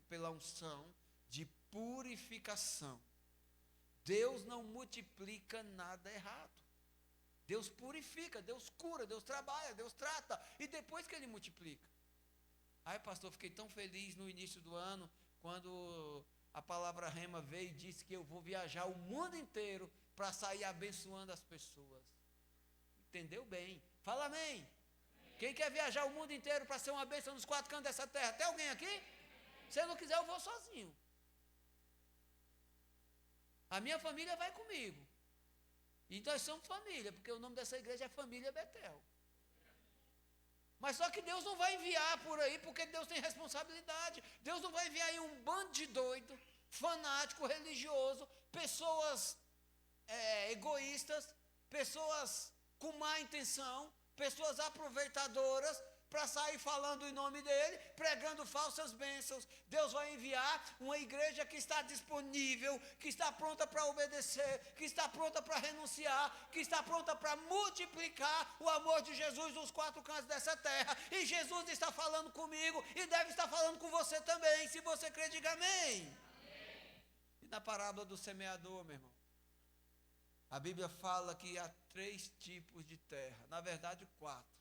pela unção de purificação. Deus não multiplica nada errado. Deus purifica, Deus cura, Deus trabalha, Deus trata, e depois que Ele multiplica. Ai, pastor, fiquei tão feliz no início do ano, quando a palavra rema veio e disse que eu vou viajar o mundo inteiro para sair abençoando as pessoas. Entendeu bem? Fala amém. Quem quer viajar o mundo inteiro para ser uma bênção nos 4 cantos dessa terra? Tem alguém aqui? Se eu não quiser, eu vou sozinho. A minha família vai comigo. E nós somos família, porque o nome dessa igreja é Família Betel. Mas só que Deus não vai enviar por aí, porque Deus tem responsabilidade. Deus não vai enviar aí um bando de doido, fanático, religioso, pessoas egoístas, pessoas com má intenção, pessoas aproveitadoras, para sair falando em nome dele, pregando falsas bênçãos. Deus vai enviar uma igreja que está disponível, que está pronta para obedecer, que está pronta para renunciar, que está pronta para multiplicar o amor de Jesus nos 4 cantos dessa terra. E Jesus está falando comigo e deve estar falando com você também. Se você crê, diga amém. Amém. E na parábola do semeador, meu irmão, a Bíblia fala que há 3 tipos de terra, na verdade 4.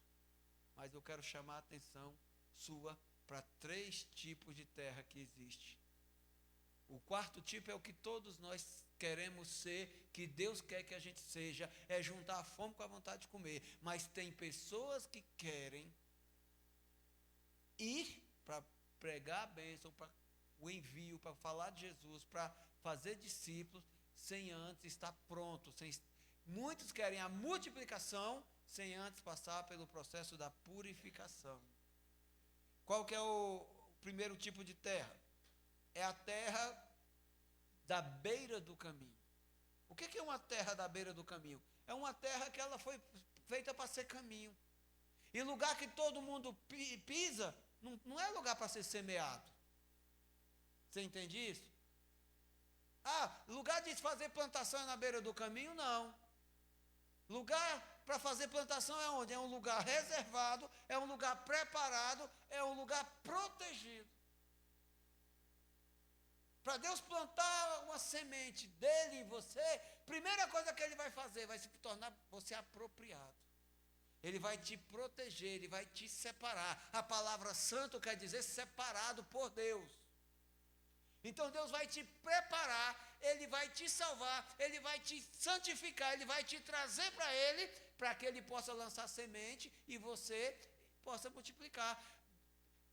Mas eu quero chamar a atenção sua para 3 tipos de terra que existe. O 4º tipo é o que todos nós queremos ser, que Deus quer que a gente seja, é juntar a fome com a vontade de comer. Mas tem pessoas que querem ir para pregar a bênção, para o envio, para falar de Jesus, para fazer discípulos, sem antes estar pronto. Muitos querem a multiplicação, sem antes passar pelo processo da purificação. Qual que é o primeiro tipo de terra? É a terra da beira do caminho. O que é uma terra da beira do caminho? É uma terra que ela foi feita para ser caminho. E lugar que todo mundo pisa, não é lugar para ser semeado. Você entende isso? Lugar de fazer plantação na beira do caminho, não. Lugar para fazer plantação é onde? É um lugar reservado, é um lugar preparado, é um lugar protegido. Para Deus plantar uma semente dele em você, primeira coisa que ele vai fazer, vai se tornar você apropriado. Ele vai te proteger, ele vai te separar. A palavra santo quer dizer separado por Deus. Então Deus vai te preparar, Ele vai te salvar, Ele vai te santificar, Ele vai te trazer para Ele, para que Ele possa lançar semente e você possa multiplicar.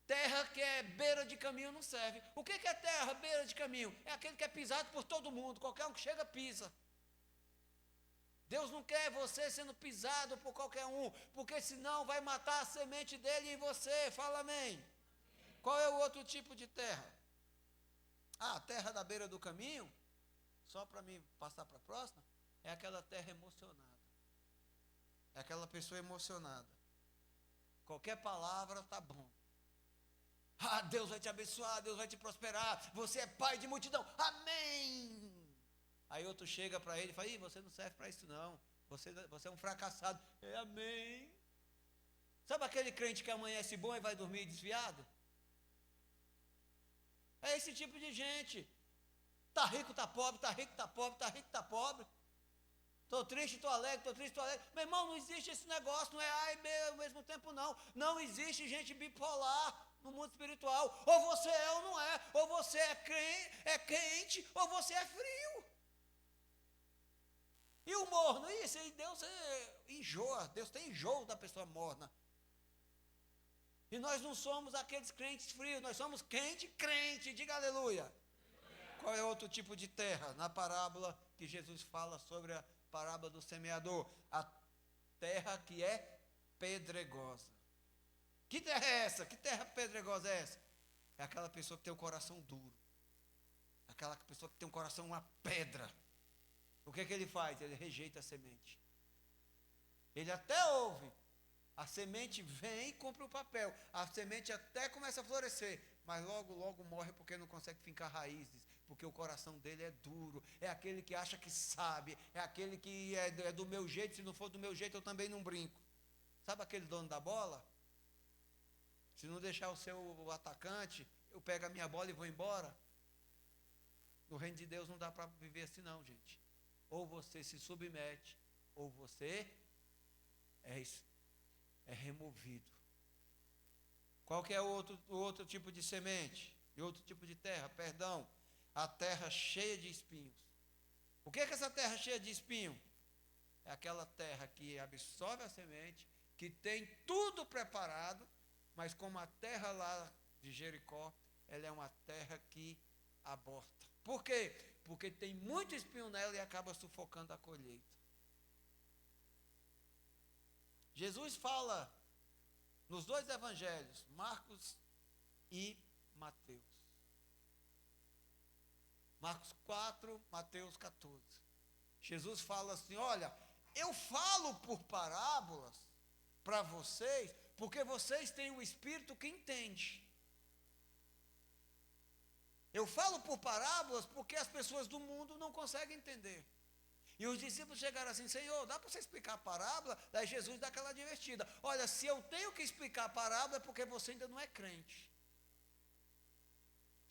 Terra que é beira de caminho não serve. O que é terra beira de caminho? É aquele que é pisado por todo mundo, qualquer um que chega pisa. Deus não quer você sendo pisado por qualquer um, porque senão vai matar a semente dele em você. Fala amém. Qual é o outro tipo de terra? A terra da beira do caminho, só para mim passar para a próxima, é aquela terra emocionada. É aquela pessoa emocionada. Qualquer palavra está bom. Deus vai te abençoar, Deus vai te prosperar, você é pai de multidão, amém. Aí outro chega para ele e fala, você não serve para isso não, você é um fracassado, amém. Sabe aquele crente que amanhece bom e vai dormir desviado? É esse tipo de gente. Está rico, está pobre, está rico, está pobre, está rico, está pobre. Estou triste, estou alegre, estou triste, estou alegre. Meu irmão, não existe esse negócio, não é A e B ao mesmo tempo, não. Não existe gente bipolar no mundo espiritual. Ou você é ou não é. Ou você é quente, ou você é frio. E o morno, isso aí Deus enjoa. Deus tem enjoo da pessoa morna. E nós não somos aqueles crentes frios, nós somos quente, crente, diga aleluia. Qual é outro tipo de terra? Na parábola que Jesus fala sobre a parábola do semeador, a terra que é pedregosa. Que terra é essa? Que terra pedregosa é essa? É aquela pessoa que tem o coração duro. Aquela pessoa que tem um coração uma pedra. O que ele faz? Ele rejeita a semente. Ele até ouve. A semente vem e compra o papel. A semente até começa a florescer, mas logo, logo morre porque não consegue fincar raízes, porque o coração dele é duro. É aquele que acha que sabe, é aquele que é do meu jeito, se não for do meu jeito eu também não brinco. Sabe aquele dono da bola? Se não deixar o seu atacante, eu pego a minha bola e vou embora. No reino de Deus não dá para viver assim não, gente. ou você se submete, ou você é removido. Qual que é o outro tipo de semente? E outro tipo de terra, perdão. A terra cheia de espinhos. O que é essa terra cheia de espinho? É aquela terra que absorve a semente, que tem tudo preparado, mas como a terra lá de Jericó, ela é uma terra que aborta. Por quê? Porque tem muito espinho nela e acaba sufocando a colheita. Jesus fala nos dois evangelhos, Marcos e Mateus. Marcos 4, Mateus 14. Jesus fala assim: olha, eu falo por parábolas para vocês, porque vocês têm o Espírito que entende. Eu falo por parábolas porque as pessoas do mundo não conseguem entender. E os discípulos chegaram assim: Senhor, dá para você explicar a parábola? Daí Jesus dá aquela divertida: olha, se eu tenho que explicar a parábola é porque você ainda não é crente.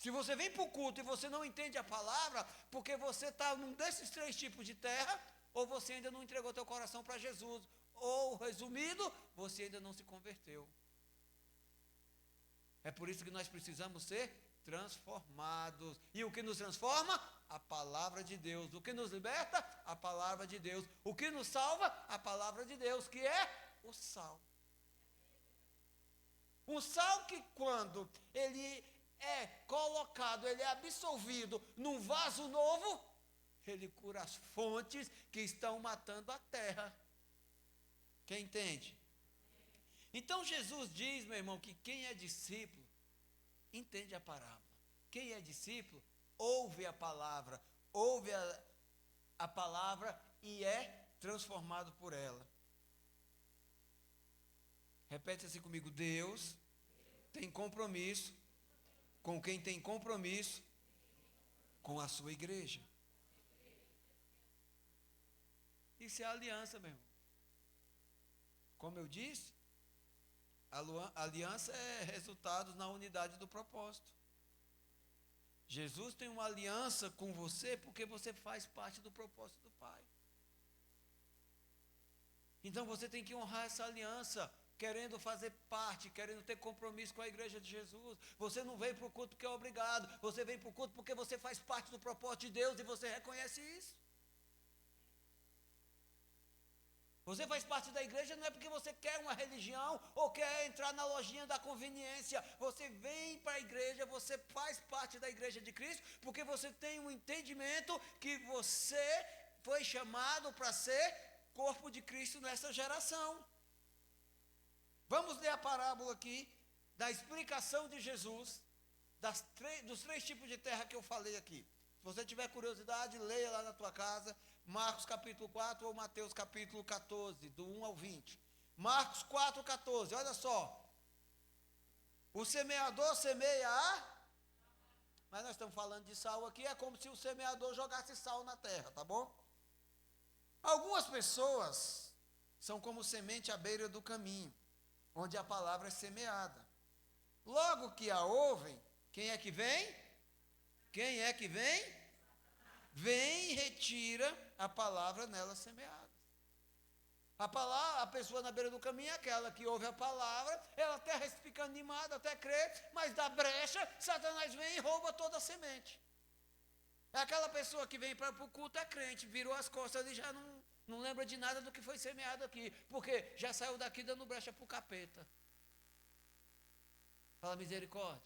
Se você vem para o culto e você não entende a palavra, porque você está num desses 3 tipos de terra, ou você ainda não entregou teu coração para Jesus, ou, resumido, você ainda não se converteu. É por isso que nós precisamos ser transformados. E o que nos transforma? A palavra de Deus. O que nos liberta? A palavra de Deus. O que nos salva? A palavra de Deus, que é o sal. Um sal que, quando ele é colocado, ele é absorvido num vaso novo, ele cura as fontes que estão matando a terra. Quem entende? Então Jesus diz, meu irmão, que quem é discípulo entende a parábola. Quem é discípulo ouve a palavra e é transformado por ela. Repete assim comigo: Deus tem compromisso com quem tem compromisso com a sua igreja. Isso é aliança, meu irmão. Como eu disse, a aliança é resultado na unidade do propósito. Jesus tem uma aliança com você porque você faz parte do propósito do Pai. Então você tem que honrar essa aliança, querendo fazer parte, querendo ter compromisso com a igreja de Jesus. Você não vem para o culto porque é obrigado, você vem para o culto porque você faz parte do propósito de Deus e você reconhece isso. Você faz parte da igreja não é porque você quer uma religião ou quer entrar na lojinha da conveniência. Você vem para a igreja, você faz parte da igreja de Cristo, porque você tem um entendimento que você foi chamado para ser corpo de Cristo nessa geração. Vamos ler a parábola aqui da explicação de Jesus dos 3 tipos de terra que eu falei aqui. Se você tiver curiosidade, leia lá na tua casa, Marcos capítulo 4 ou Mateus capítulo 14, do 1 ao 20. Marcos 4, 14, olha só. O semeador semeia mas nós estamos falando de sal aqui, é como se o semeador jogasse sal na terra, tá bom? Algumas pessoas são como semente à beira do caminho, onde a palavra é semeada. Logo que a ouvem, quem é que vem? Quem é que vem? Vem e retira a palavra nela semeada. A pessoa na beira do caminho é aquela que ouve a palavra, ela até fica animada, até crê, mas da brecha, Satanás vem e rouba toda a semente. É aquela pessoa que vem para o culto, é crente, virou as costas e já não lembra de nada do que foi semeado aqui, porque já saiu daqui dando brecha para o capeta. Fala misericórdia.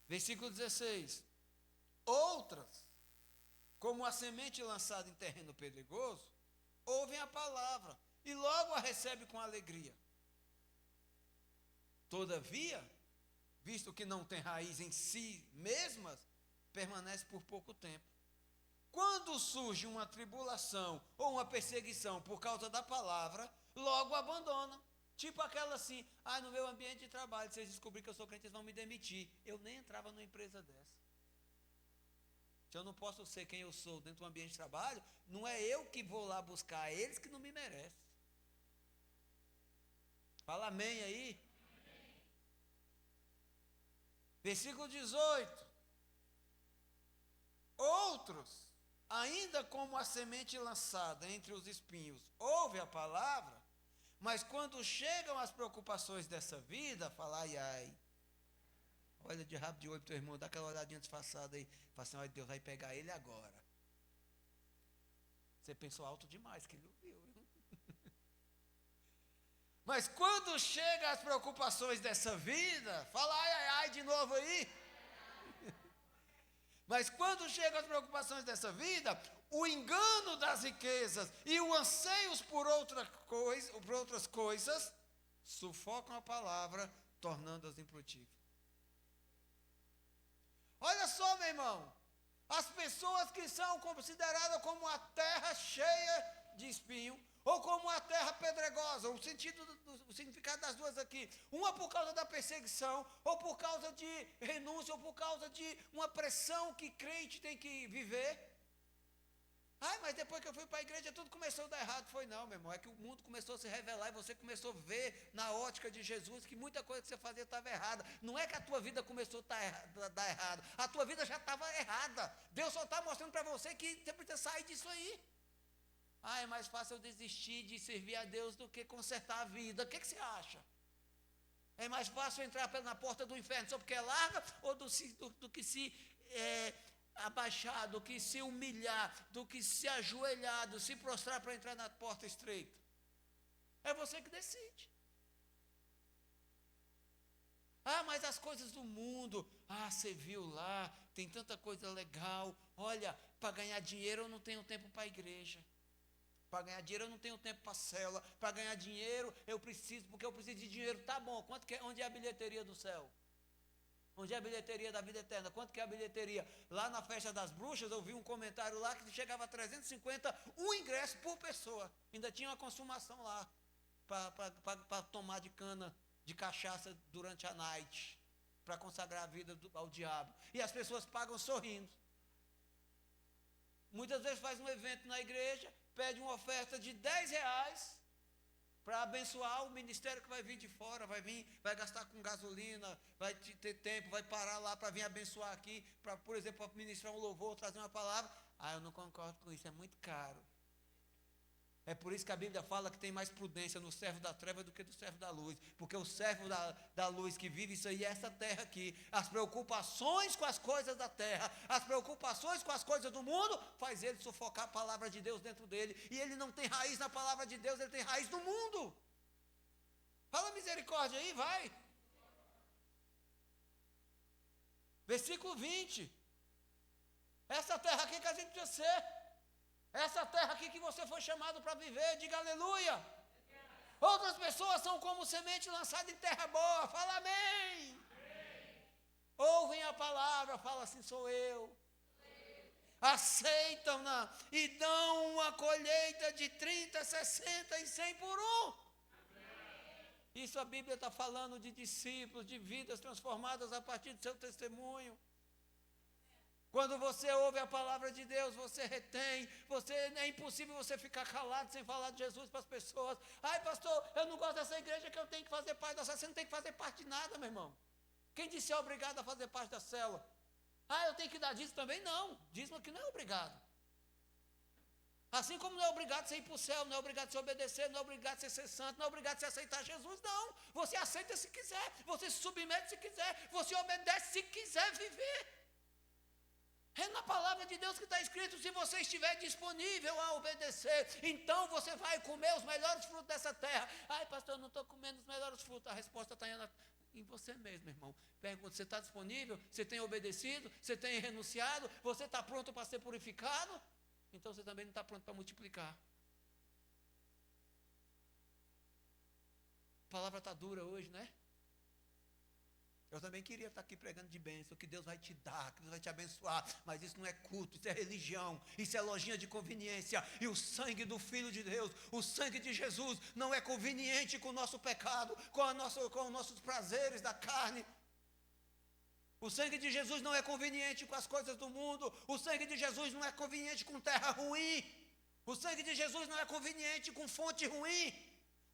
Versículo 16. Outras, como a semente lançada em terreno pedregoso, ouvem a palavra e logo a recebem com alegria. Todavia, visto que não tem raiz em si mesmas, permanece por pouco tempo. Quando surge uma tribulação ou uma perseguição por causa da palavra, logo abandonam. Tipo aquela assim: no meu ambiente de trabalho, se eles descobrirem que eu sou crente, eles vão me demitir. Eu nem entrava numa empresa dessa. Se eu não posso ser quem eu sou dentro do ambiente de trabalho, não é eu que vou lá buscar, é eles que não me merecem. Fala amém aí. Amém. Versículo 18. Outros ainda como a semente lançada entre os espinhos, ouve a palavra, mas quando chegam as preocupações dessa vida, fala, ai, ai. Olha de rabo de olho pro teu irmão, dá aquela olhadinha disfarçada aí. Fala assim, olha, Deus vai pegar ele agora. Você pensou alto demais, que ele ouviu. Mas quando chegam as preocupações dessa vida, fala, ai, ai, ai, de novo aí. Mas quando chegam as preocupações dessa vida, o engano das riquezas e o anseios por outras coisas, sufocam a palavra, tornando-as improdutivas. Olha só, meu irmão, as pessoas que são consideradas como a terra cheia de espinho, ou como a terra pedregosa, o significado das duas aqui, uma por causa da perseguição, ou por causa de renúncia, ou por causa de uma pressão que crente tem que viver. Ai, mas depois que eu fui para a igreja, tudo começou a dar errado. Foi não, meu irmão, é que o mundo começou a se revelar e você começou a ver na ótica de Jesus que muita coisa que você fazia estava errada. Não é que a tua vida começou a dar errado, a tua vida já estava errada. Deus só está mostrando para você que você precisa sair disso aí. Ah, é mais fácil eu desistir de servir a Deus do que consertar a vida. O que você acha? É mais fácil entrar na porta do inferno só porque é larga, ou do que se abaixar, do que se humilhar, do que se ajoelhar, do se prostrar para entrar na porta estreita? É você que decide. Ah, mas as coisas do mundo, você viu lá, tem tanta coisa legal. Olha, para ganhar dinheiro eu não tenho tempo para a igreja. Para ganhar dinheiro eu não tenho tempo para a célula. Para ganhar dinheiro porque eu preciso de dinheiro. Tá bom, onde é a bilheteria do céu? Onde é a bilheteria da vida eterna? Quanto que é a bilheteria? Lá na festa das bruxas, eu vi um comentário lá que chegava a 350 um ingresso por pessoa. Ainda tinha uma consumação lá para tomar de cana, de cachaça durante a noite, para consagrar a vida ao diabo. E as pessoas pagam sorrindo. Muitas vezes faz um evento na igreja, pede uma oferta de R$10 para abençoar o ministério que vai vir de fora, vai gastar com gasolina, vai ter tempo, vai parar lá para vir abençoar aqui, por exemplo, para ministrar um louvor, trazer uma palavra. Eu não concordo com isso, é muito caro. É por isso que a Bíblia fala que tem mais prudência no servo da treva do que do servo da luz. Porque o servo da luz que vive isso aí é essa terra aqui. As preocupações com as coisas da terra, as preocupações com as coisas do mundo, faz ele sufocar a palavra de Deus dentro dele. E ele não tem raiz na palavra de Deus, ele tem raiz no mundo. Fala misericórdia aí, vai. Versículo 20. Essa terra aqui que a gente precisa ser. Essa terra aqui que você foi chamado para viver, diga aleluia. Outras pessoas são como semente lançada em terra boa, fala amém. Ouvem a palavra, fala assim, sou eu. Aceitam-na e dão uma colheita de 30, 60 e 100 por um. Isso a Bíblia está falando de discípulos, de vidas transformadas a partir do seu testemunho. Quando você ouve a palavra de Deus, você retém, é impossível você ficar calado sem falar de Jesus para as pessoas. Ai, pastor, eu não gosto dessa igreja que eu tenho que fazer parte da célula. Você não tem que fazer parte de nada, meu irmão. Quem disse é obrigado a fazer parte da célula? Eu tenho que dar dízimo também? Não, dízimo aqui não é obrigado. Assim como não é obrigado você ir para o céu, não é obrigado você obedecer, não é obrigado você ser santo, não é obrigado você aceitar Jesus, não. Você aceita se quiser, você se submete se quiser, você obedece se quiser viver. É na palavra de Deus que está escrito, se você estiver disponível a obedecer, então você vai comer os melhores frutos dessa terra. Ai, pastor, eu não estou comendo os melhores frutos. A resposta está em você mesmo, irmão. Pergunta, você está disponível? Você tem obedecido? Você tem renunciado? Você está pronto para ser purificado? Então você também não está pronto para multiplicar. A palavra está dura hoje, né? Eu também queria estar aqui pregando de bênção, que Deus vai te dar, que Deus vai te abençoar, mas isso não é culto, isso é religião, isso é lojinha de conveniência, e o sangue do Filho de Deus, o sangue de Jesus, não é conveniente com o nosso pecado, com os nossos prazeres da carne. O sangue de Jesus não é conveniente com as coisas do mundo, o sangue de Jesus não é conveniente com terra ruim, o sangue de Jesus não é conveniente com fonte ruim.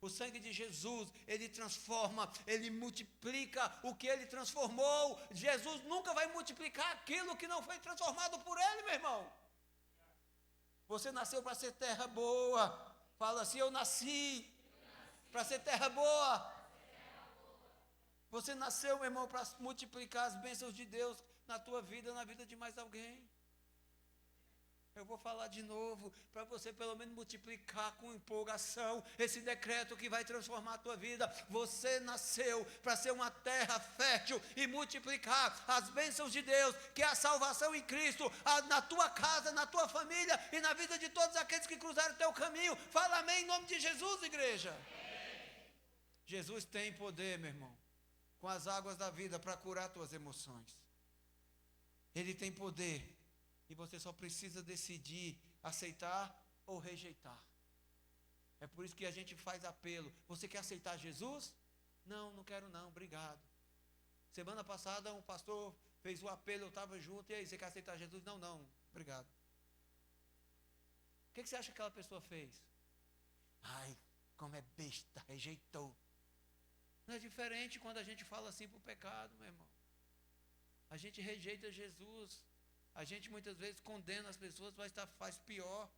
O sangue de Jesus, ele transforma, ele multiplica o que ele transformou. Jesus nunca vai multiplicar aquilo que não foi transformado por ele, meu irmão. Você nasceu para ser terra boa. Fala assim: eu nasci para ser terra boa. Você nasceu, meu irmão, para multiplicar as bênçãos de Deus na tua vida, na vida de mais alguém. Eu vou falar de novo, para você pelo menos multiplicar com empolgação esse decreto que vai transformar a tua vida. Você nasceu para ser uma terra fértil e multiplicar as bênçãos de Deus, que é a salvação em Cristo, na tua casa, na tua família e na vida de todos aqueles que cruzaram o teu caminho. Fala amém em nome de Jesus, igreja. Amém. Jesus tem poder, meu irmão, com as águas da vida para curar tuas emoções. Ele tem poder. E você só precisa decidir aceitar ou rejeitar. É por isso que a gente faz apelo. Você quer aceitar Jesus? Não, não quero não, obrigado. Semana passada um pastor fez o apelo, eu estava junto. E aí, você quer aceitar Jesus? Não, não, obrigado. O que você acha que aquela pessoa fez? Ai, como é besta, rejeitou. Não é diferente quando a gente fala assim para o pecado, meu irmão. A gente rejeita Jesus. A gente muitas vezes condena as pessoas, mas faz pior.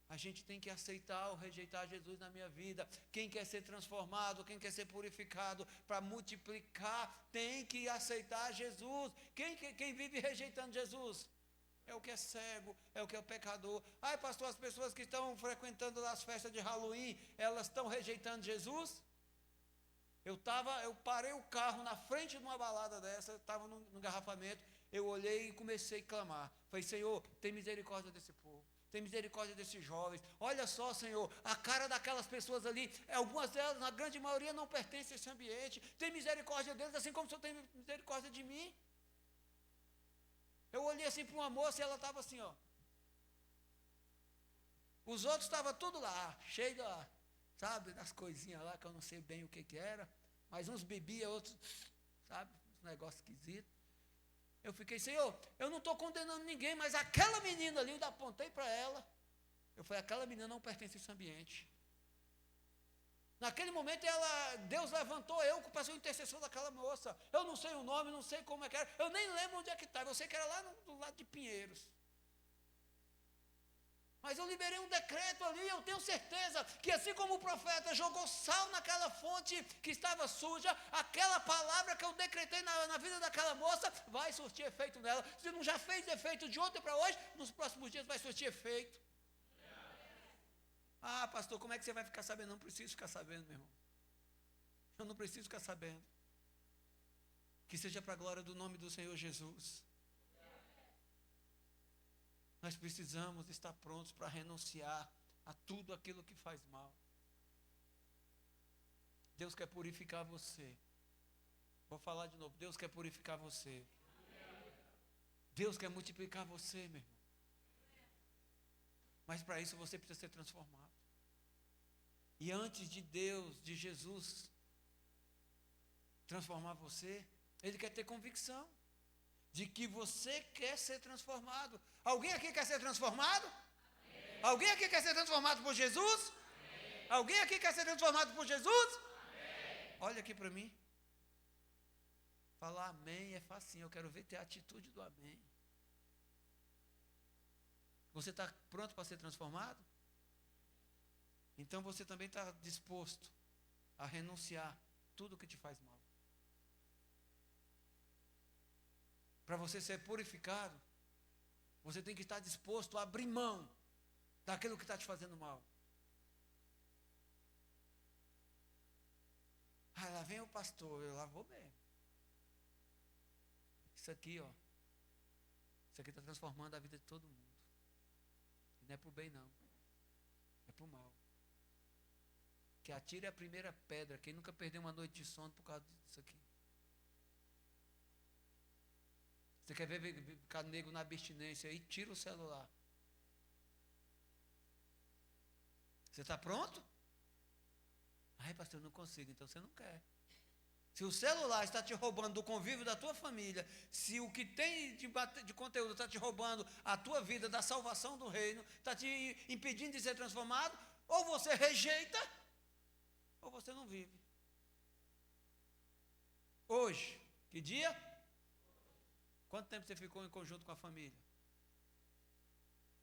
A gente tem que aceitar ou rejeitar Jesus na minha vida. Quem quer ser transformado, quem quer ser purificado, para multiplicar, tem que aceitar Jesus. Quem vive rejeitando Jesus? É o que é cego, é o que é o pecador. Ai, pastor, as pessoas que estão frequentando as festas de Halloween, elas estão rejeitando Jesus? Eu parei o carro na frente de uma balada dessa, estava no engarrafamento. Eu olhei e comecei a clamar. Falei: Senhor, tem misericórdia desse povo. Tem misericórdia desses jovens. Olha só, Senhor, a cara daquelas pessoas ali, algumas delas, na grande maioria, não pertencem a esse ambiente. Tem misericórdia deles, assim como o Senhor tem misericórdia de mim. Eu olhei assim para uma moça e ela estava assim, ó. Os outros estavam tudo lá, cheio da, sabe, das coisinhas lá, que eu não sei bem o que era. Mas uns bebiam, outros, sabe, uns negócios esquisitos. Eu fiquei: Senhor, eu não estou condenando ninguém, mas aquela menina ali, eu apontei para ela. Eu falei: aquela menina não pertence a esse ambiente. Naquele momento, Deus levantou eu para ser o intercessor daquela moça. Eu não sei o nome, não sei como é que era. Eu nem lembro onde é que estava. Eu sei que era lá do lado de Pinheiros. Mas eu liberei um decreto ali, eu tenho certeza que assim como o profeta jogou sal naquela fonte que estava suja, aquela palavra que eu decretei na vida daquela moça vai surtir efeito nela. Se não já fez efeito de ontem para hoje, nos próximos dias vai surtir efeito. Ah, pastor, como é que você vai ficar sabendo? Não preciso ficar sabendo, meu irmão. Eu não preciso ficar sabendo. Que seja para a glória do nome do Senhor Jesus. Nós precisamos estar prontos para renunciar a tudo aquilo que faz mal. Deus quer purificar você. Vou falar de novo. Deus quer purificar você. Deus quer multiplicar você, meu irmão. Mas para isso você precisa ser transformado. E antes de Deus, de Jesus, transformar você, Ele quer ter convicção de que você quer ser transformado. Alguém aqui quer ser transformado? Amém. Alguém aqui quer ser transformado por Jesus? Amém. Alguém aqui quer ser transformado por Jesus? Amém. Olha aqui para mim. Falar amém é facinho. Eu quero ver ter a atitude do amém. Você está pronto para ser transformado? Então você também está disposto a renunciar tudo que te faz mal. Para você ser purificado, você tem que estar disposto a abrir mão daquilo que está te fazendo mal. Ah, lá vem o pastor, eu lá vou mesmo. Isso aqui, ó. Isso aqui está transformando a vida de todo mundo. E não é para o bem, não. É para o mal. Que atire a primeira pedra. Quem nunca perdeu uma noite de sono por causa disso aqui? Você quer ver ficar nego na abstinência aí? Tira o celular. Você está pronto? Ai, pastor, eu não consigo. Então você não quer. Se o celular está te roubando do convívio da tua família, se o que tem de conteúdo está te roubando a tua vida, da salvação do reino, está te impedindo de ser transformado, ou você rejeita, ou você não vive. Hoje, que dia? Quanto tempo você ficou em conjunto com a família?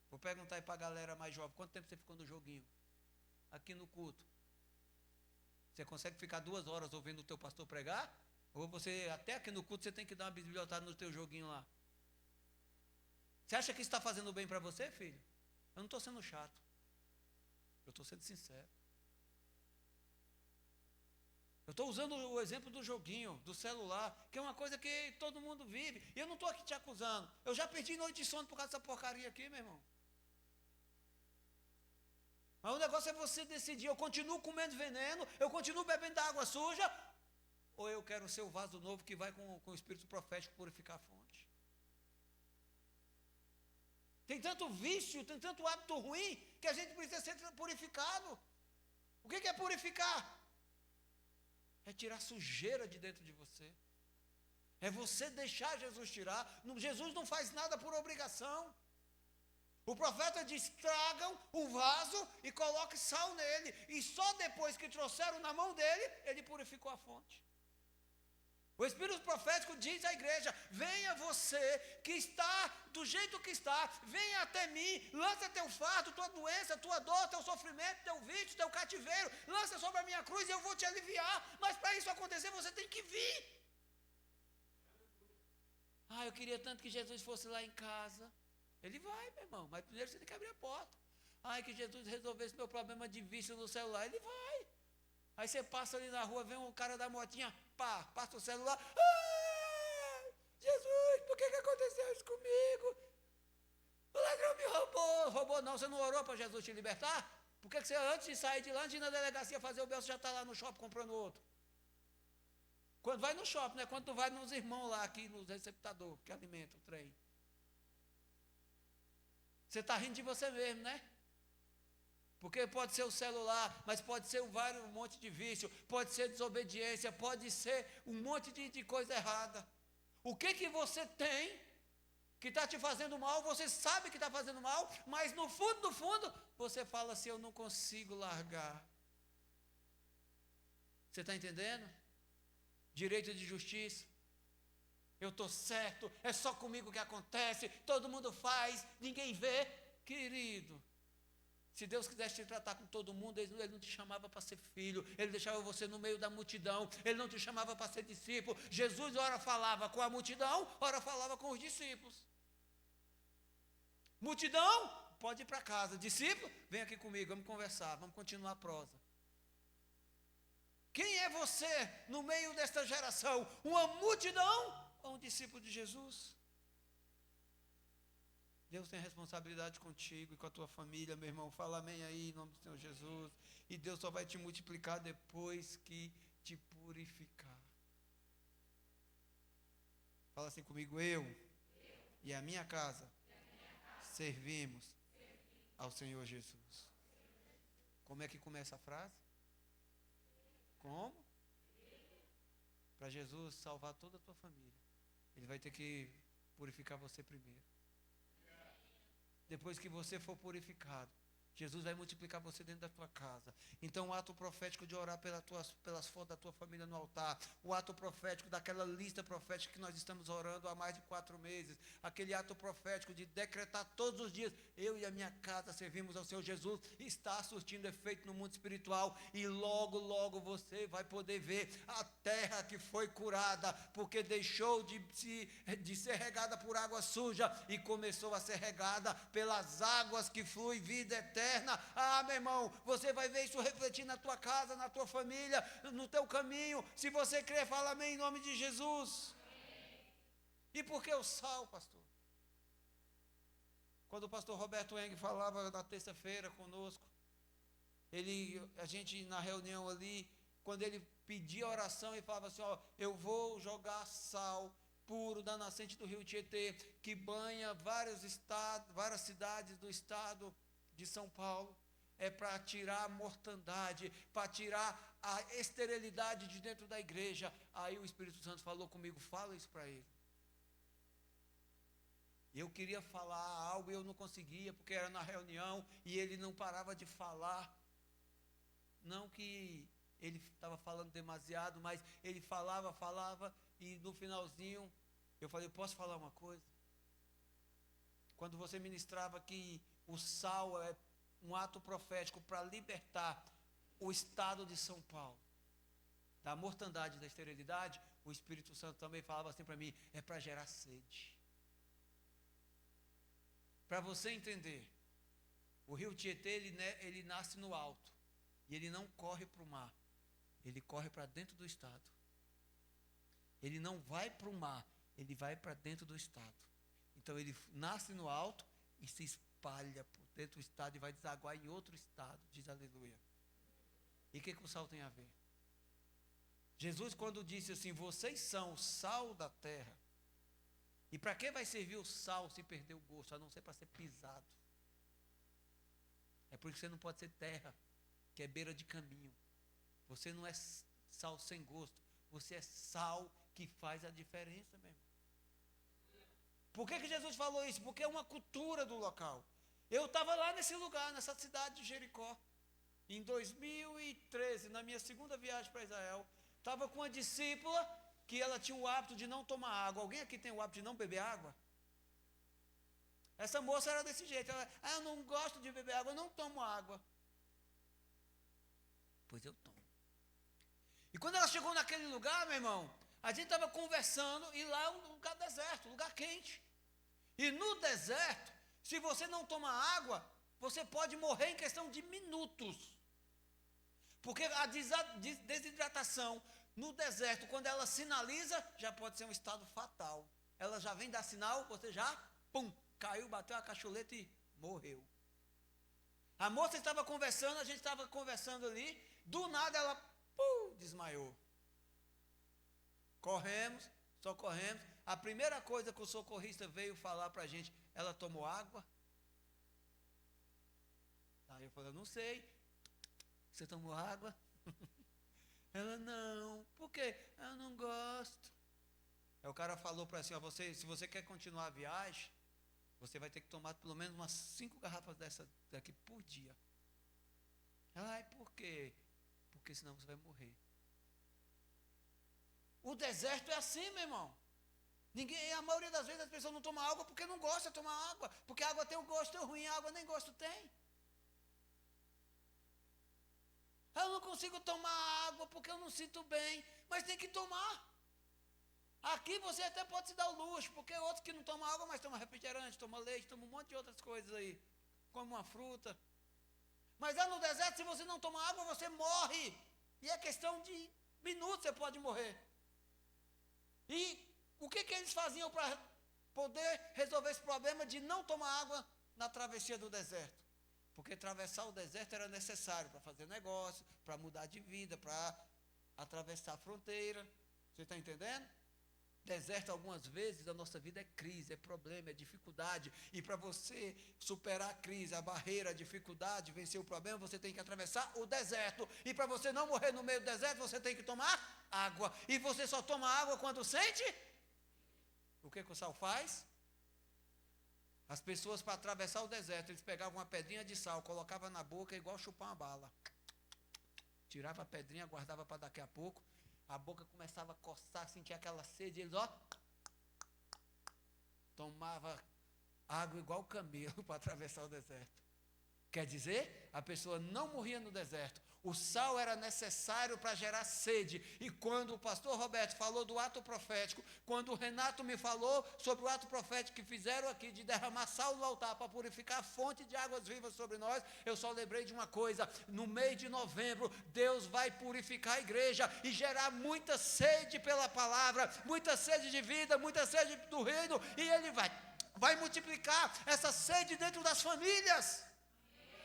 Vou perguntar aí para a galera mais jovem, quanto tempo você ficou no joguinho? Aqui no culto. Você consegue ficar 2 horas ouvindo o teu pastor pregar? Ou você, até aqui no culto, você tem que dar uma bisbilhotada no teu joguinho lá? Você acha que isso está fazendo bem para você, filho? Eu não estou sendo chato. Eu estou sendo sincero. Eu estou usando o exemplo do joguinho, do celular, que é uma coisa que todo mundo vive. E eu não estou aqui te acusando. Eu já perdi noite de sono por causa dessa porcaria aqui, meu irmão. Mas o negócio é você decidir, eu continuo comendo veneno, eu continuo bebendo da água suja, ou eu quero ser o vaso novo que vai com o espírito profético purificar a fonte. Tem tanto vício, tem tanto hábito ruim, que a gente precisa ser purificado. O que é purificar? É tirar sujeira de dentro de você. É você deixar Jesus tirar. Jesus não faz nada por obrigação. O profeta diz, tragam o vaso e coloquem sal nele. E só depois que trouxeram na mão dele, ele purificou a fonte. O Espírito profético diz à igreja, venha você que está do jeito que está, venha até mim, lança teu fardo, tua doença, tua dor, teu sofrimento, teu vício, teu cativeiro, lança sobre a minha cruz e eu vou te aliviar. Mas para isso acontecer, você tem que vir. Eu queria tanto que Jesus fosse lá em casa. Ele vai, meu irmão, mas primeiro você tem que abrir a porta. Que Jesus resolvesse meu problema de vício no celular. Ele vai. Aí você passa ali na rua, vem um cara da motinha, passa o celular. Jesus, por que aconteceu isso comigo? O ladrão me roubou. Roubou não, você não orou para Jesus te libertar? Por que você antes de sair de lá, antes de ir na delegacia fazer o bel, você já está lá no shopping comprando outro? Quando vai no shopping, né? Quando tu vai nos irmãos lá, aqui nos receptadores, que alimentam o trem. Você está rindo de você mesmo, né? Porque pode ser o celular, mas pode ser um monte de vício, pode ser desobediência, pode ser um monte de coisa errada. O que você tem que está te fazendo mal, você sabe que está fazendo mal, mas no fundo, você fala assim, eu não consigo largar. Você está entendendo? Direito de justiça. Eu estou certo, é só comigo que acontece, todo mundo faz, ninguém vê. Querido, se Deus quisesse te tratar com todo mundo, Ele não te chamava para ser filho, Ele deixava você no meio da multidão, Ele não te chamava para ser discípulo. Jesus ora falava com a multidão, ora falava com os discípulos. Multidão, pode ir para casa. Discípulo, vem aqui comigo, vamos conversar, vamos continuar a prosa. Quem é você no meio desta geração? Uma multidão ou um discípulo de Jesus? Deus tem responsabilidade contigo e com a tua família, meu irmão. Fala amém aí, em nome do Senhor Jesus. E Deus só vai te multiplicar depois que te purificar. Fala assim comigo, eu e a minha casa servimos ao Senhor Jesus. Como é que começa a frase? Como? Para Jesus salvar toda a tua família, Ele vai ter que purificar você primeiro. Depois que você for purificado, Jesus vai multiplicar você dentro da tua casa. Então o ato profético de orar pelas fotos da tua família no altar, o ato profético daquela lista profética que nós estamos orando há mais de 4 meses, aquele ato profético de decretar todos os dias, eu e a minha casa servimos ao Senhor Jesus, está surtindo efeito no mundo espiritual, e logo você vai poder ver a terra que foi curada, porque deixou de ser regada por água suja e começou a ser regada pelas águas que fluem vida eterna. Meu irmão, você vai ver isso refletir na tua casa, na tua família, no teu caminho. Se você crer, fala amém em nome de Jesus. Amém. E por que o sal, pastor? Quando o pastor Roberto Eng falava na terça-feira conosco, a gente na reunião ali, quando ele pedia oração e falava assim, eu vou jogar sal puro da nascente do rio Tietê, que banha várias cidades do estado de São Paulo, é para tirar a mortandade, para tirar a esterilidade de dentro da igreja. Aí o Espírito Santo falou comigo, fala isso para ele. Eu queria falar algo e eu não conseguia, porque era na reunião, e ele não parava de falar. Não que ele estava falando demasiado, mas ele falava, e no finalzinho, eu falei, posso falar uma coisa? Quando você ministrava que o sal é um ato profético para libertar o estado de São Paulo da mortandade e da esterilidade. O Espírito Santo também falava assim para mim, é para gerar sede. Para você entender, o rio Tietê, ele nasce no alto, e ele não corre para o mar, ele corre para dentro do estado. Ele não vai para o mar, ele vai para dentro do estado. Então ele nasce no alto e se espalha por dentro do estado e vai desaguar em outro estado, diz aleluia. E o que o sal tem a ver? Jesus, quando disse assim, vocês são o sal da terra, e para que vai servir o sal se perder o gosto, a não ser para ser pisado? É porque você não pode ser terra, que é beira de caminho. Você não é sal sem gosto, você é sal que faz a diferença, meu irmão. Por que Jesus falou isso? Porque é uma cultura do local. Eu estava lá nesse lugar, nessa cidade de Jericó, em 2013, na minha segunda viagem para Israel, estava com uma discípula que ela tinha o hábito de não tomar água. Alguém aqui tem o hábito de não beber água? Essa moça era desse jeito. Ela, eu não gosto de beber água, eu não tomo água. Pois eu tomo. E quando ela chegou naquele lugar, meu irmão, a gente estava conversando e lá é um lugar deserto, um lugar quente. E no deserto, se você não tomar água, você pode morrer em questão de minutos. Porque a desidratação no deserto, quando ela sinaliza, já pode ser um estado fatal. Ela já vem dar sinal, você já, pum, caiu, bateu a cacholeta e morreu. A moça estava conversando, a gente estava conversando ali, do nada ela, desmaiou. Corremos, socorremos. A primeira coisa que o socorrista veio falar para a gente, ela tomou água? Aí eu falei, não sei. Você tomou água? Ela, não. Por quê? Eu não gosto. Aí o cara falou para assim, se você quer continuar a viagem, você vai ter que tomar pelo menos umas 5 garrafas dessa daqui por dia. Ela, por quê? Porque senão você vai morrer. O deserto é assim, meu irmão. A maioria das vezes as pessoas não tomam água porque não gostam de tomar água. Porque a água tem um gosto ruim, a água nem gosto tem. Eu não consigo tomar água porque eu não sinto bem, mas tem que tomar. Aqui você até pode se dar o luxo, porque outros que não tomam água, mas tomam refrigerante, tomam leite, tomam um monte de outras coisas aí, como uma fruta. Mas lá no deserto, se você não tomar água, você morre. E é questão de minutos você pode morrer. E o que eles faziam para poder resolver esse problema de não tomar água na travessia do deserto? Porque atravessar o deserto era necessário para fazer negócio, para mudar de vida, para atravessar a fronteira. Você está entendendo? Deserto, algumas vezes, a nossa vida é crise, é problema, é dificuldade. E para você superar a crise, a barreira, a dificuldade, vencer o problema, você tem que atravessar o deserto. E para você não morrer no meio do deserto, você tem que tomar água. E você só toma água quando sente? O que o sal faz? As pessoas, para atravessar o deserto, eles pegavam uma pedrinha de sal, colocavam na boca, igual chupar uma bala. Tirava a pedrinha, guardava para daqui a pouco. A boca começava a coçar, sentia aquela sede, eles, tomava água igual camelo para atravessar o deserto. Quer dizer, a pessoa não morria no deserto. O sal era necessário para gerar sede. E quando o pastor Roberto falou do ato profético, quando o Renato me falou sobre o ato profético que fizeram aqui, de derramar sal no altar para purificar a fonte de águas vivas sobre nós, eu só lembrei de uma coisa: no mês de novembro, Deus vai purificar a igreja e gerar muita sede pela palavra, muita sede de vida, muita sede do reino, e Ele vai multiplicar essa sede dentro das famílias.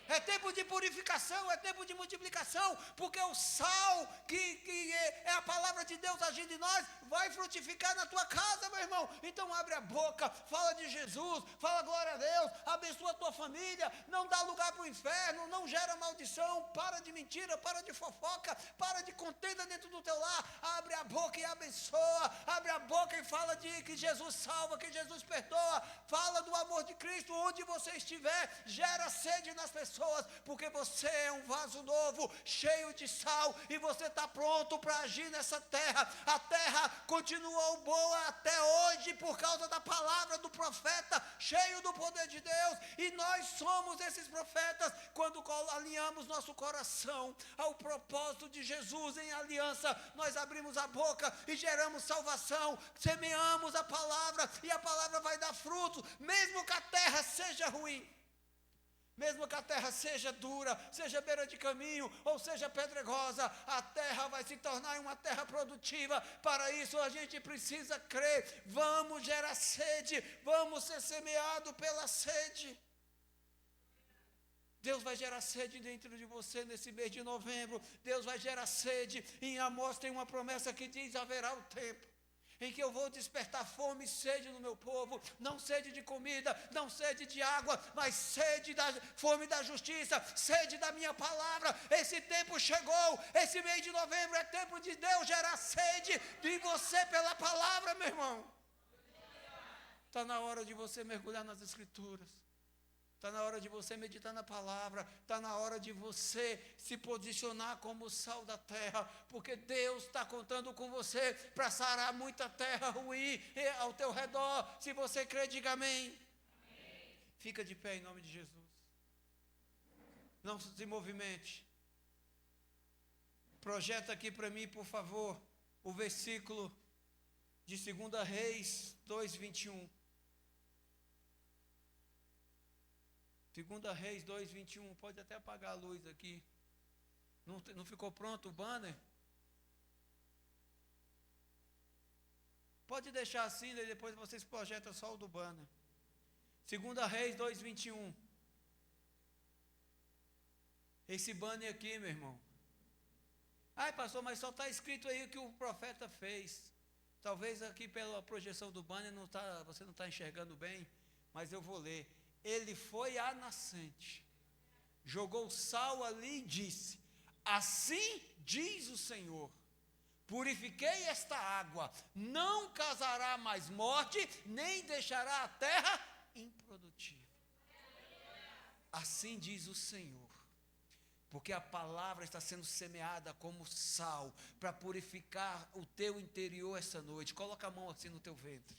É tempo de purificação, é tempo de multiplicação, porque o sal, que é a palavra de Deus agindo em nós, vai frutificar na tua casa, meu irmão. Então abre a boca, fala de Jesus, fala glória a Deus, abençoa a tua família, não dá lugar para o inferno, não gera maldição, para de mentira, para de fofoca, para de contenda dentro do teu lar. Abre a boca e abençoa, abre a boca e fala de que Jesus salva, que Jesus perdoa, fala do amor de Cristo onde você estiver, gera sede nas pessoas, porque você é um vaso novo, cheio de sal, e você está pronto para agir nessa terra. A terra continuou boa até hoje por causa da palavra do profeta, cheio do poder de Deus, e nós somos esses profetas quando alinhamos nosso coração ao propósito de Jesus em aliança. Nós abrimos a boca e geramos salvação, semeamos a palavra e a palavra vai dar fruto, mesmo que a terra seja ruim, mesmo que a terra seja dura, seja beira de caminho ou seja pedregosa, a terra vai se tornar uma terra produtiva. Para isso a gente precisa crer. Vamos gerar sede, vamos ser semeados pela sede. Deus vai gerar sede dentro de você nesse mês de novembro. Deus vai gerar sede. Em Amós tem uma promessa que diz: haverá o tempo em que eu vou despertar fome e sede no meu povo, não sede de comida, não sede de água, mas fome da justiça, sede da minha palavra. Esse tempo chegou, esse mês de novembro é tempo de Deus gerar sede de você pela palavra, meu irmão. Está na hora de você mergulhar nas Escrituras. Está na hora de você meditar na palavra, está na hora de você se posicionar como sal da terra, porque Deus está contando com você para sarar muita terra ruim ao teu redor. Se você crê, diga amém. Amém. Fica de pé em nome de Jesus. Não se movimente. Projeta aqui para mim, por favor, o versículo de 2 Reis 2:21. 2 Reis 2:21, pode até apagar a luz aqui. Não ficou pronto o banner? Pode deixar assim, daí depois vocês projetam só o do banner. 2 Reis 2:21. Esse banner aqui, meu irmão. Ai, pastor, mas só está escrito aí o que o profeta fez. Talvez aqui pela projeção do banner você não está enxergando bem, mas eu vou ler. Ele foi à nascente, jogou sal ali e disse: assim diz o Senhor, purifiquei esta água, não causará mais morte, nem deixará a terra improdutiva. Assim diz o Senhor, porque a palavra está sendo semeada como sal, para purificar o teu interior essa noite. Coloca a mão assim no teu ventre.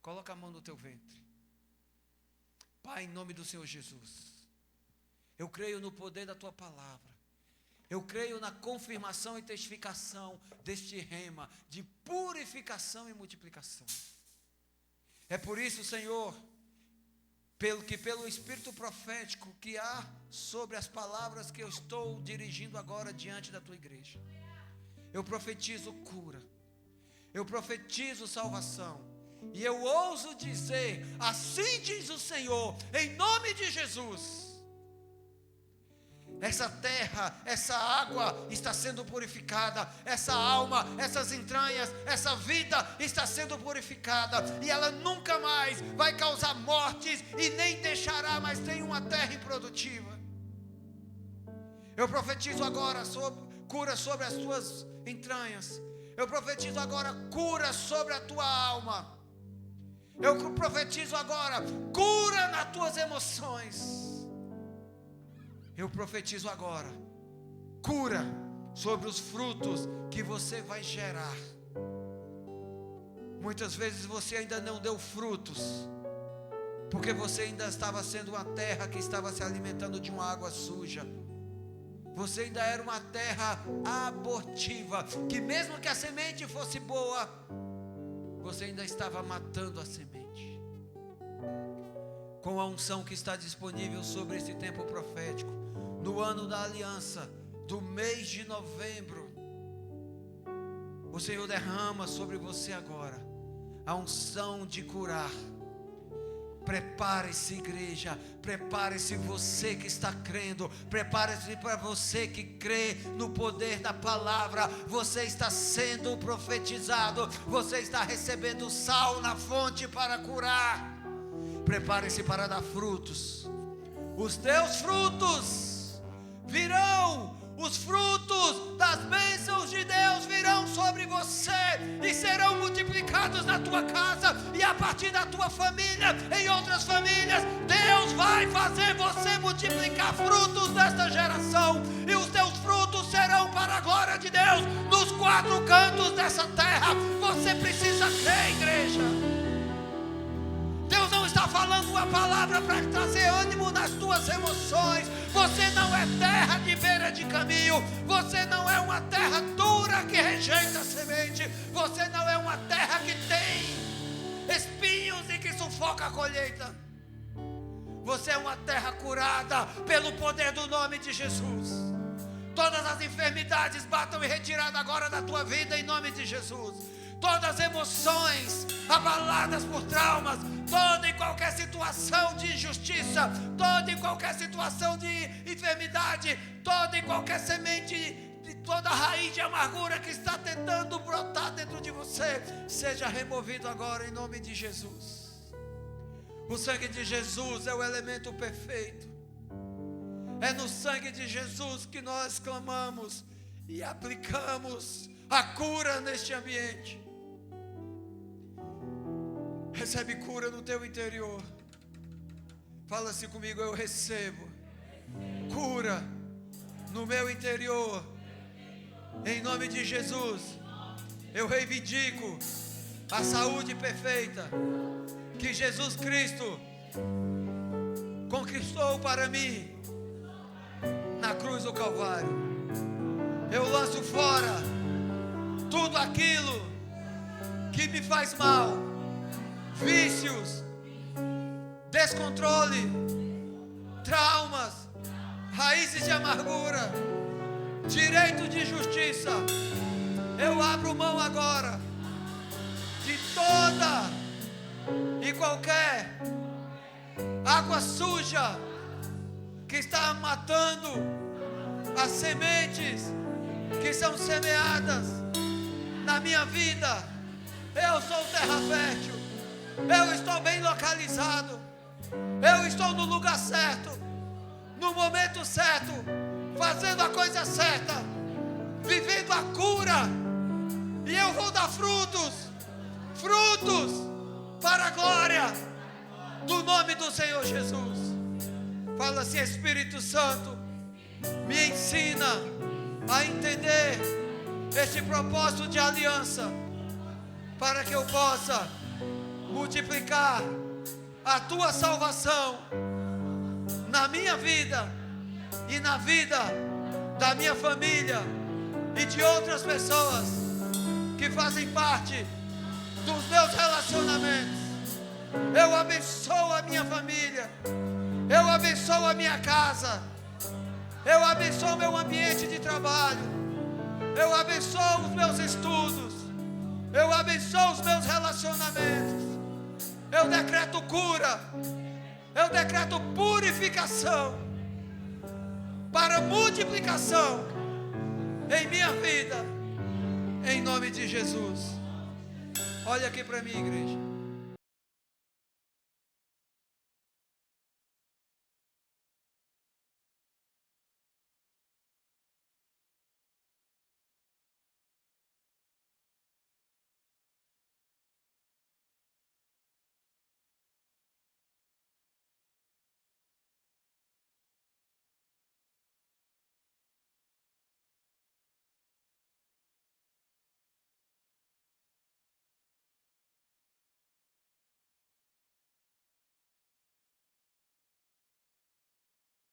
Coloca a mão no teu ventre. Pai, em nome do Senhor Jesus, eu creio no poder da Tua palavra, eu creio na confirmação e testificação deste rema, de purificação e multiplicação. É por isso, Senhor, pelo Espírito profético que há sobre as palavras que eu estou dirigindo agora diante da Tua igreja, eu profetizo cura, eu profetizo salvação. E eu ouso dizer, assim diz o Senhor, em nome de Jesus, essa terra, essa água está sendo purificada, essa alma, essas entranhas, essa vida está sendo purificada, e ela nunca mais vai causar mortes, e nem deixará mais nenhuma terra improdutiva. Eu profetizo agora cura sobre as tuas entranhas, eu profetizo agora cura sobre a tua alma. Eu profetizo agora cura nas tuas emoções. Eu profetizo agora cura sobre os frutos que você vai gerar. Muitas vezes você ainda não deu frutos, porque você ainda estava sendo uma terra que estava se alimentando de uma água suja. Você ainda era uma terra abortiva, que mesmo que a semente fosse boa, você ainda estava matando a semente. Com a unção que está disponível sobre esse tempo profético, no ano da aliança, do mês de novembro, o Senhor derrama sobre você agora a unção de curar. Prepare-se, igreja, prepare-se você que está crendo, prepare-se para você que crê no poder da palavra. Você está sendo profetizado, você está recebendo sal na fonte para curar. Prepare-se para dar frutos. Os teus frutos virão, os frutos das bênçãos de Deus virão sobre você e serão multiplicados na tua casa e a partir da tua família, em outras famílias. Deus vai fazer você multiplicar frutos desta geração, e os teus frutos serão para a glória de Deus nos 4 cantos dessa terra. Você precisa crer, igreja. Deus não está falando uma palavra para trazer ânimo nas tuas emoções. Você não é terra de beira de caminho. Você não é uma terra dura que rejeita a semente. Você não é uma terra que tem espinhos e que sufoca a colheita. Você é uma terra curada pelo poder do nome de Jesus. Todas as enfermidades batam em retirada agora da tua vida em nome de Jesus. Todas as emoções abaladas por traumas, toda e qualquer situação de injustiça, toda e qualquer situação de enfermidade, toda e qualquer semente, toda raiz de amargura que está tentando brotar dentro de você, seja removido agora em nome de Jesus. O sangue de Jesus é o elemento perfeito. É no sangue de Jesus que nós clamamos e aplicamos a cura neste ambiente. Recebe cura no teu interior. Fala assim comigo: eu recebo cura no meu interior. Em nome de Jesus, eu reivindico a saúde perfeita que Jesus Cristo conquistou para mim na cruz do Calvário. Eu lanço fora tudo aquilo que me faz mal, vícios, descontrole, traumas, raízes de amargura, direito de justiça. Eu abro mão agora de toda e qualquer água suja que está matando as sementes que são semeadas na minha vida. Eu sou terra fértil. Eu estou bem localizado. Eu estou no lugar certo, no momento certo, fazendo a coisa certa, vivendo a cura. E eu vou dar frutos para a glória do nome do Senhor Jesus. Fala assim: Espírito Santo, me ensina a entender este propósito de aliança, para que eu possa multiplicar a tua salvação na minha vida e na vida da minha família e de outras pessoas que fazem parte dos meus relacionamentos. Eu abençoo a minha família, eu abençoo a minha casa, eu abençoo o meu ambiente de trabalho, eu abençoo os meus estudos, eu abençoo os meus relacionamentos. Eu decreto cura, eu decreto purificação para multiplicação em minha vida, em nome de Jesus. Olha aqui para mim, igreja.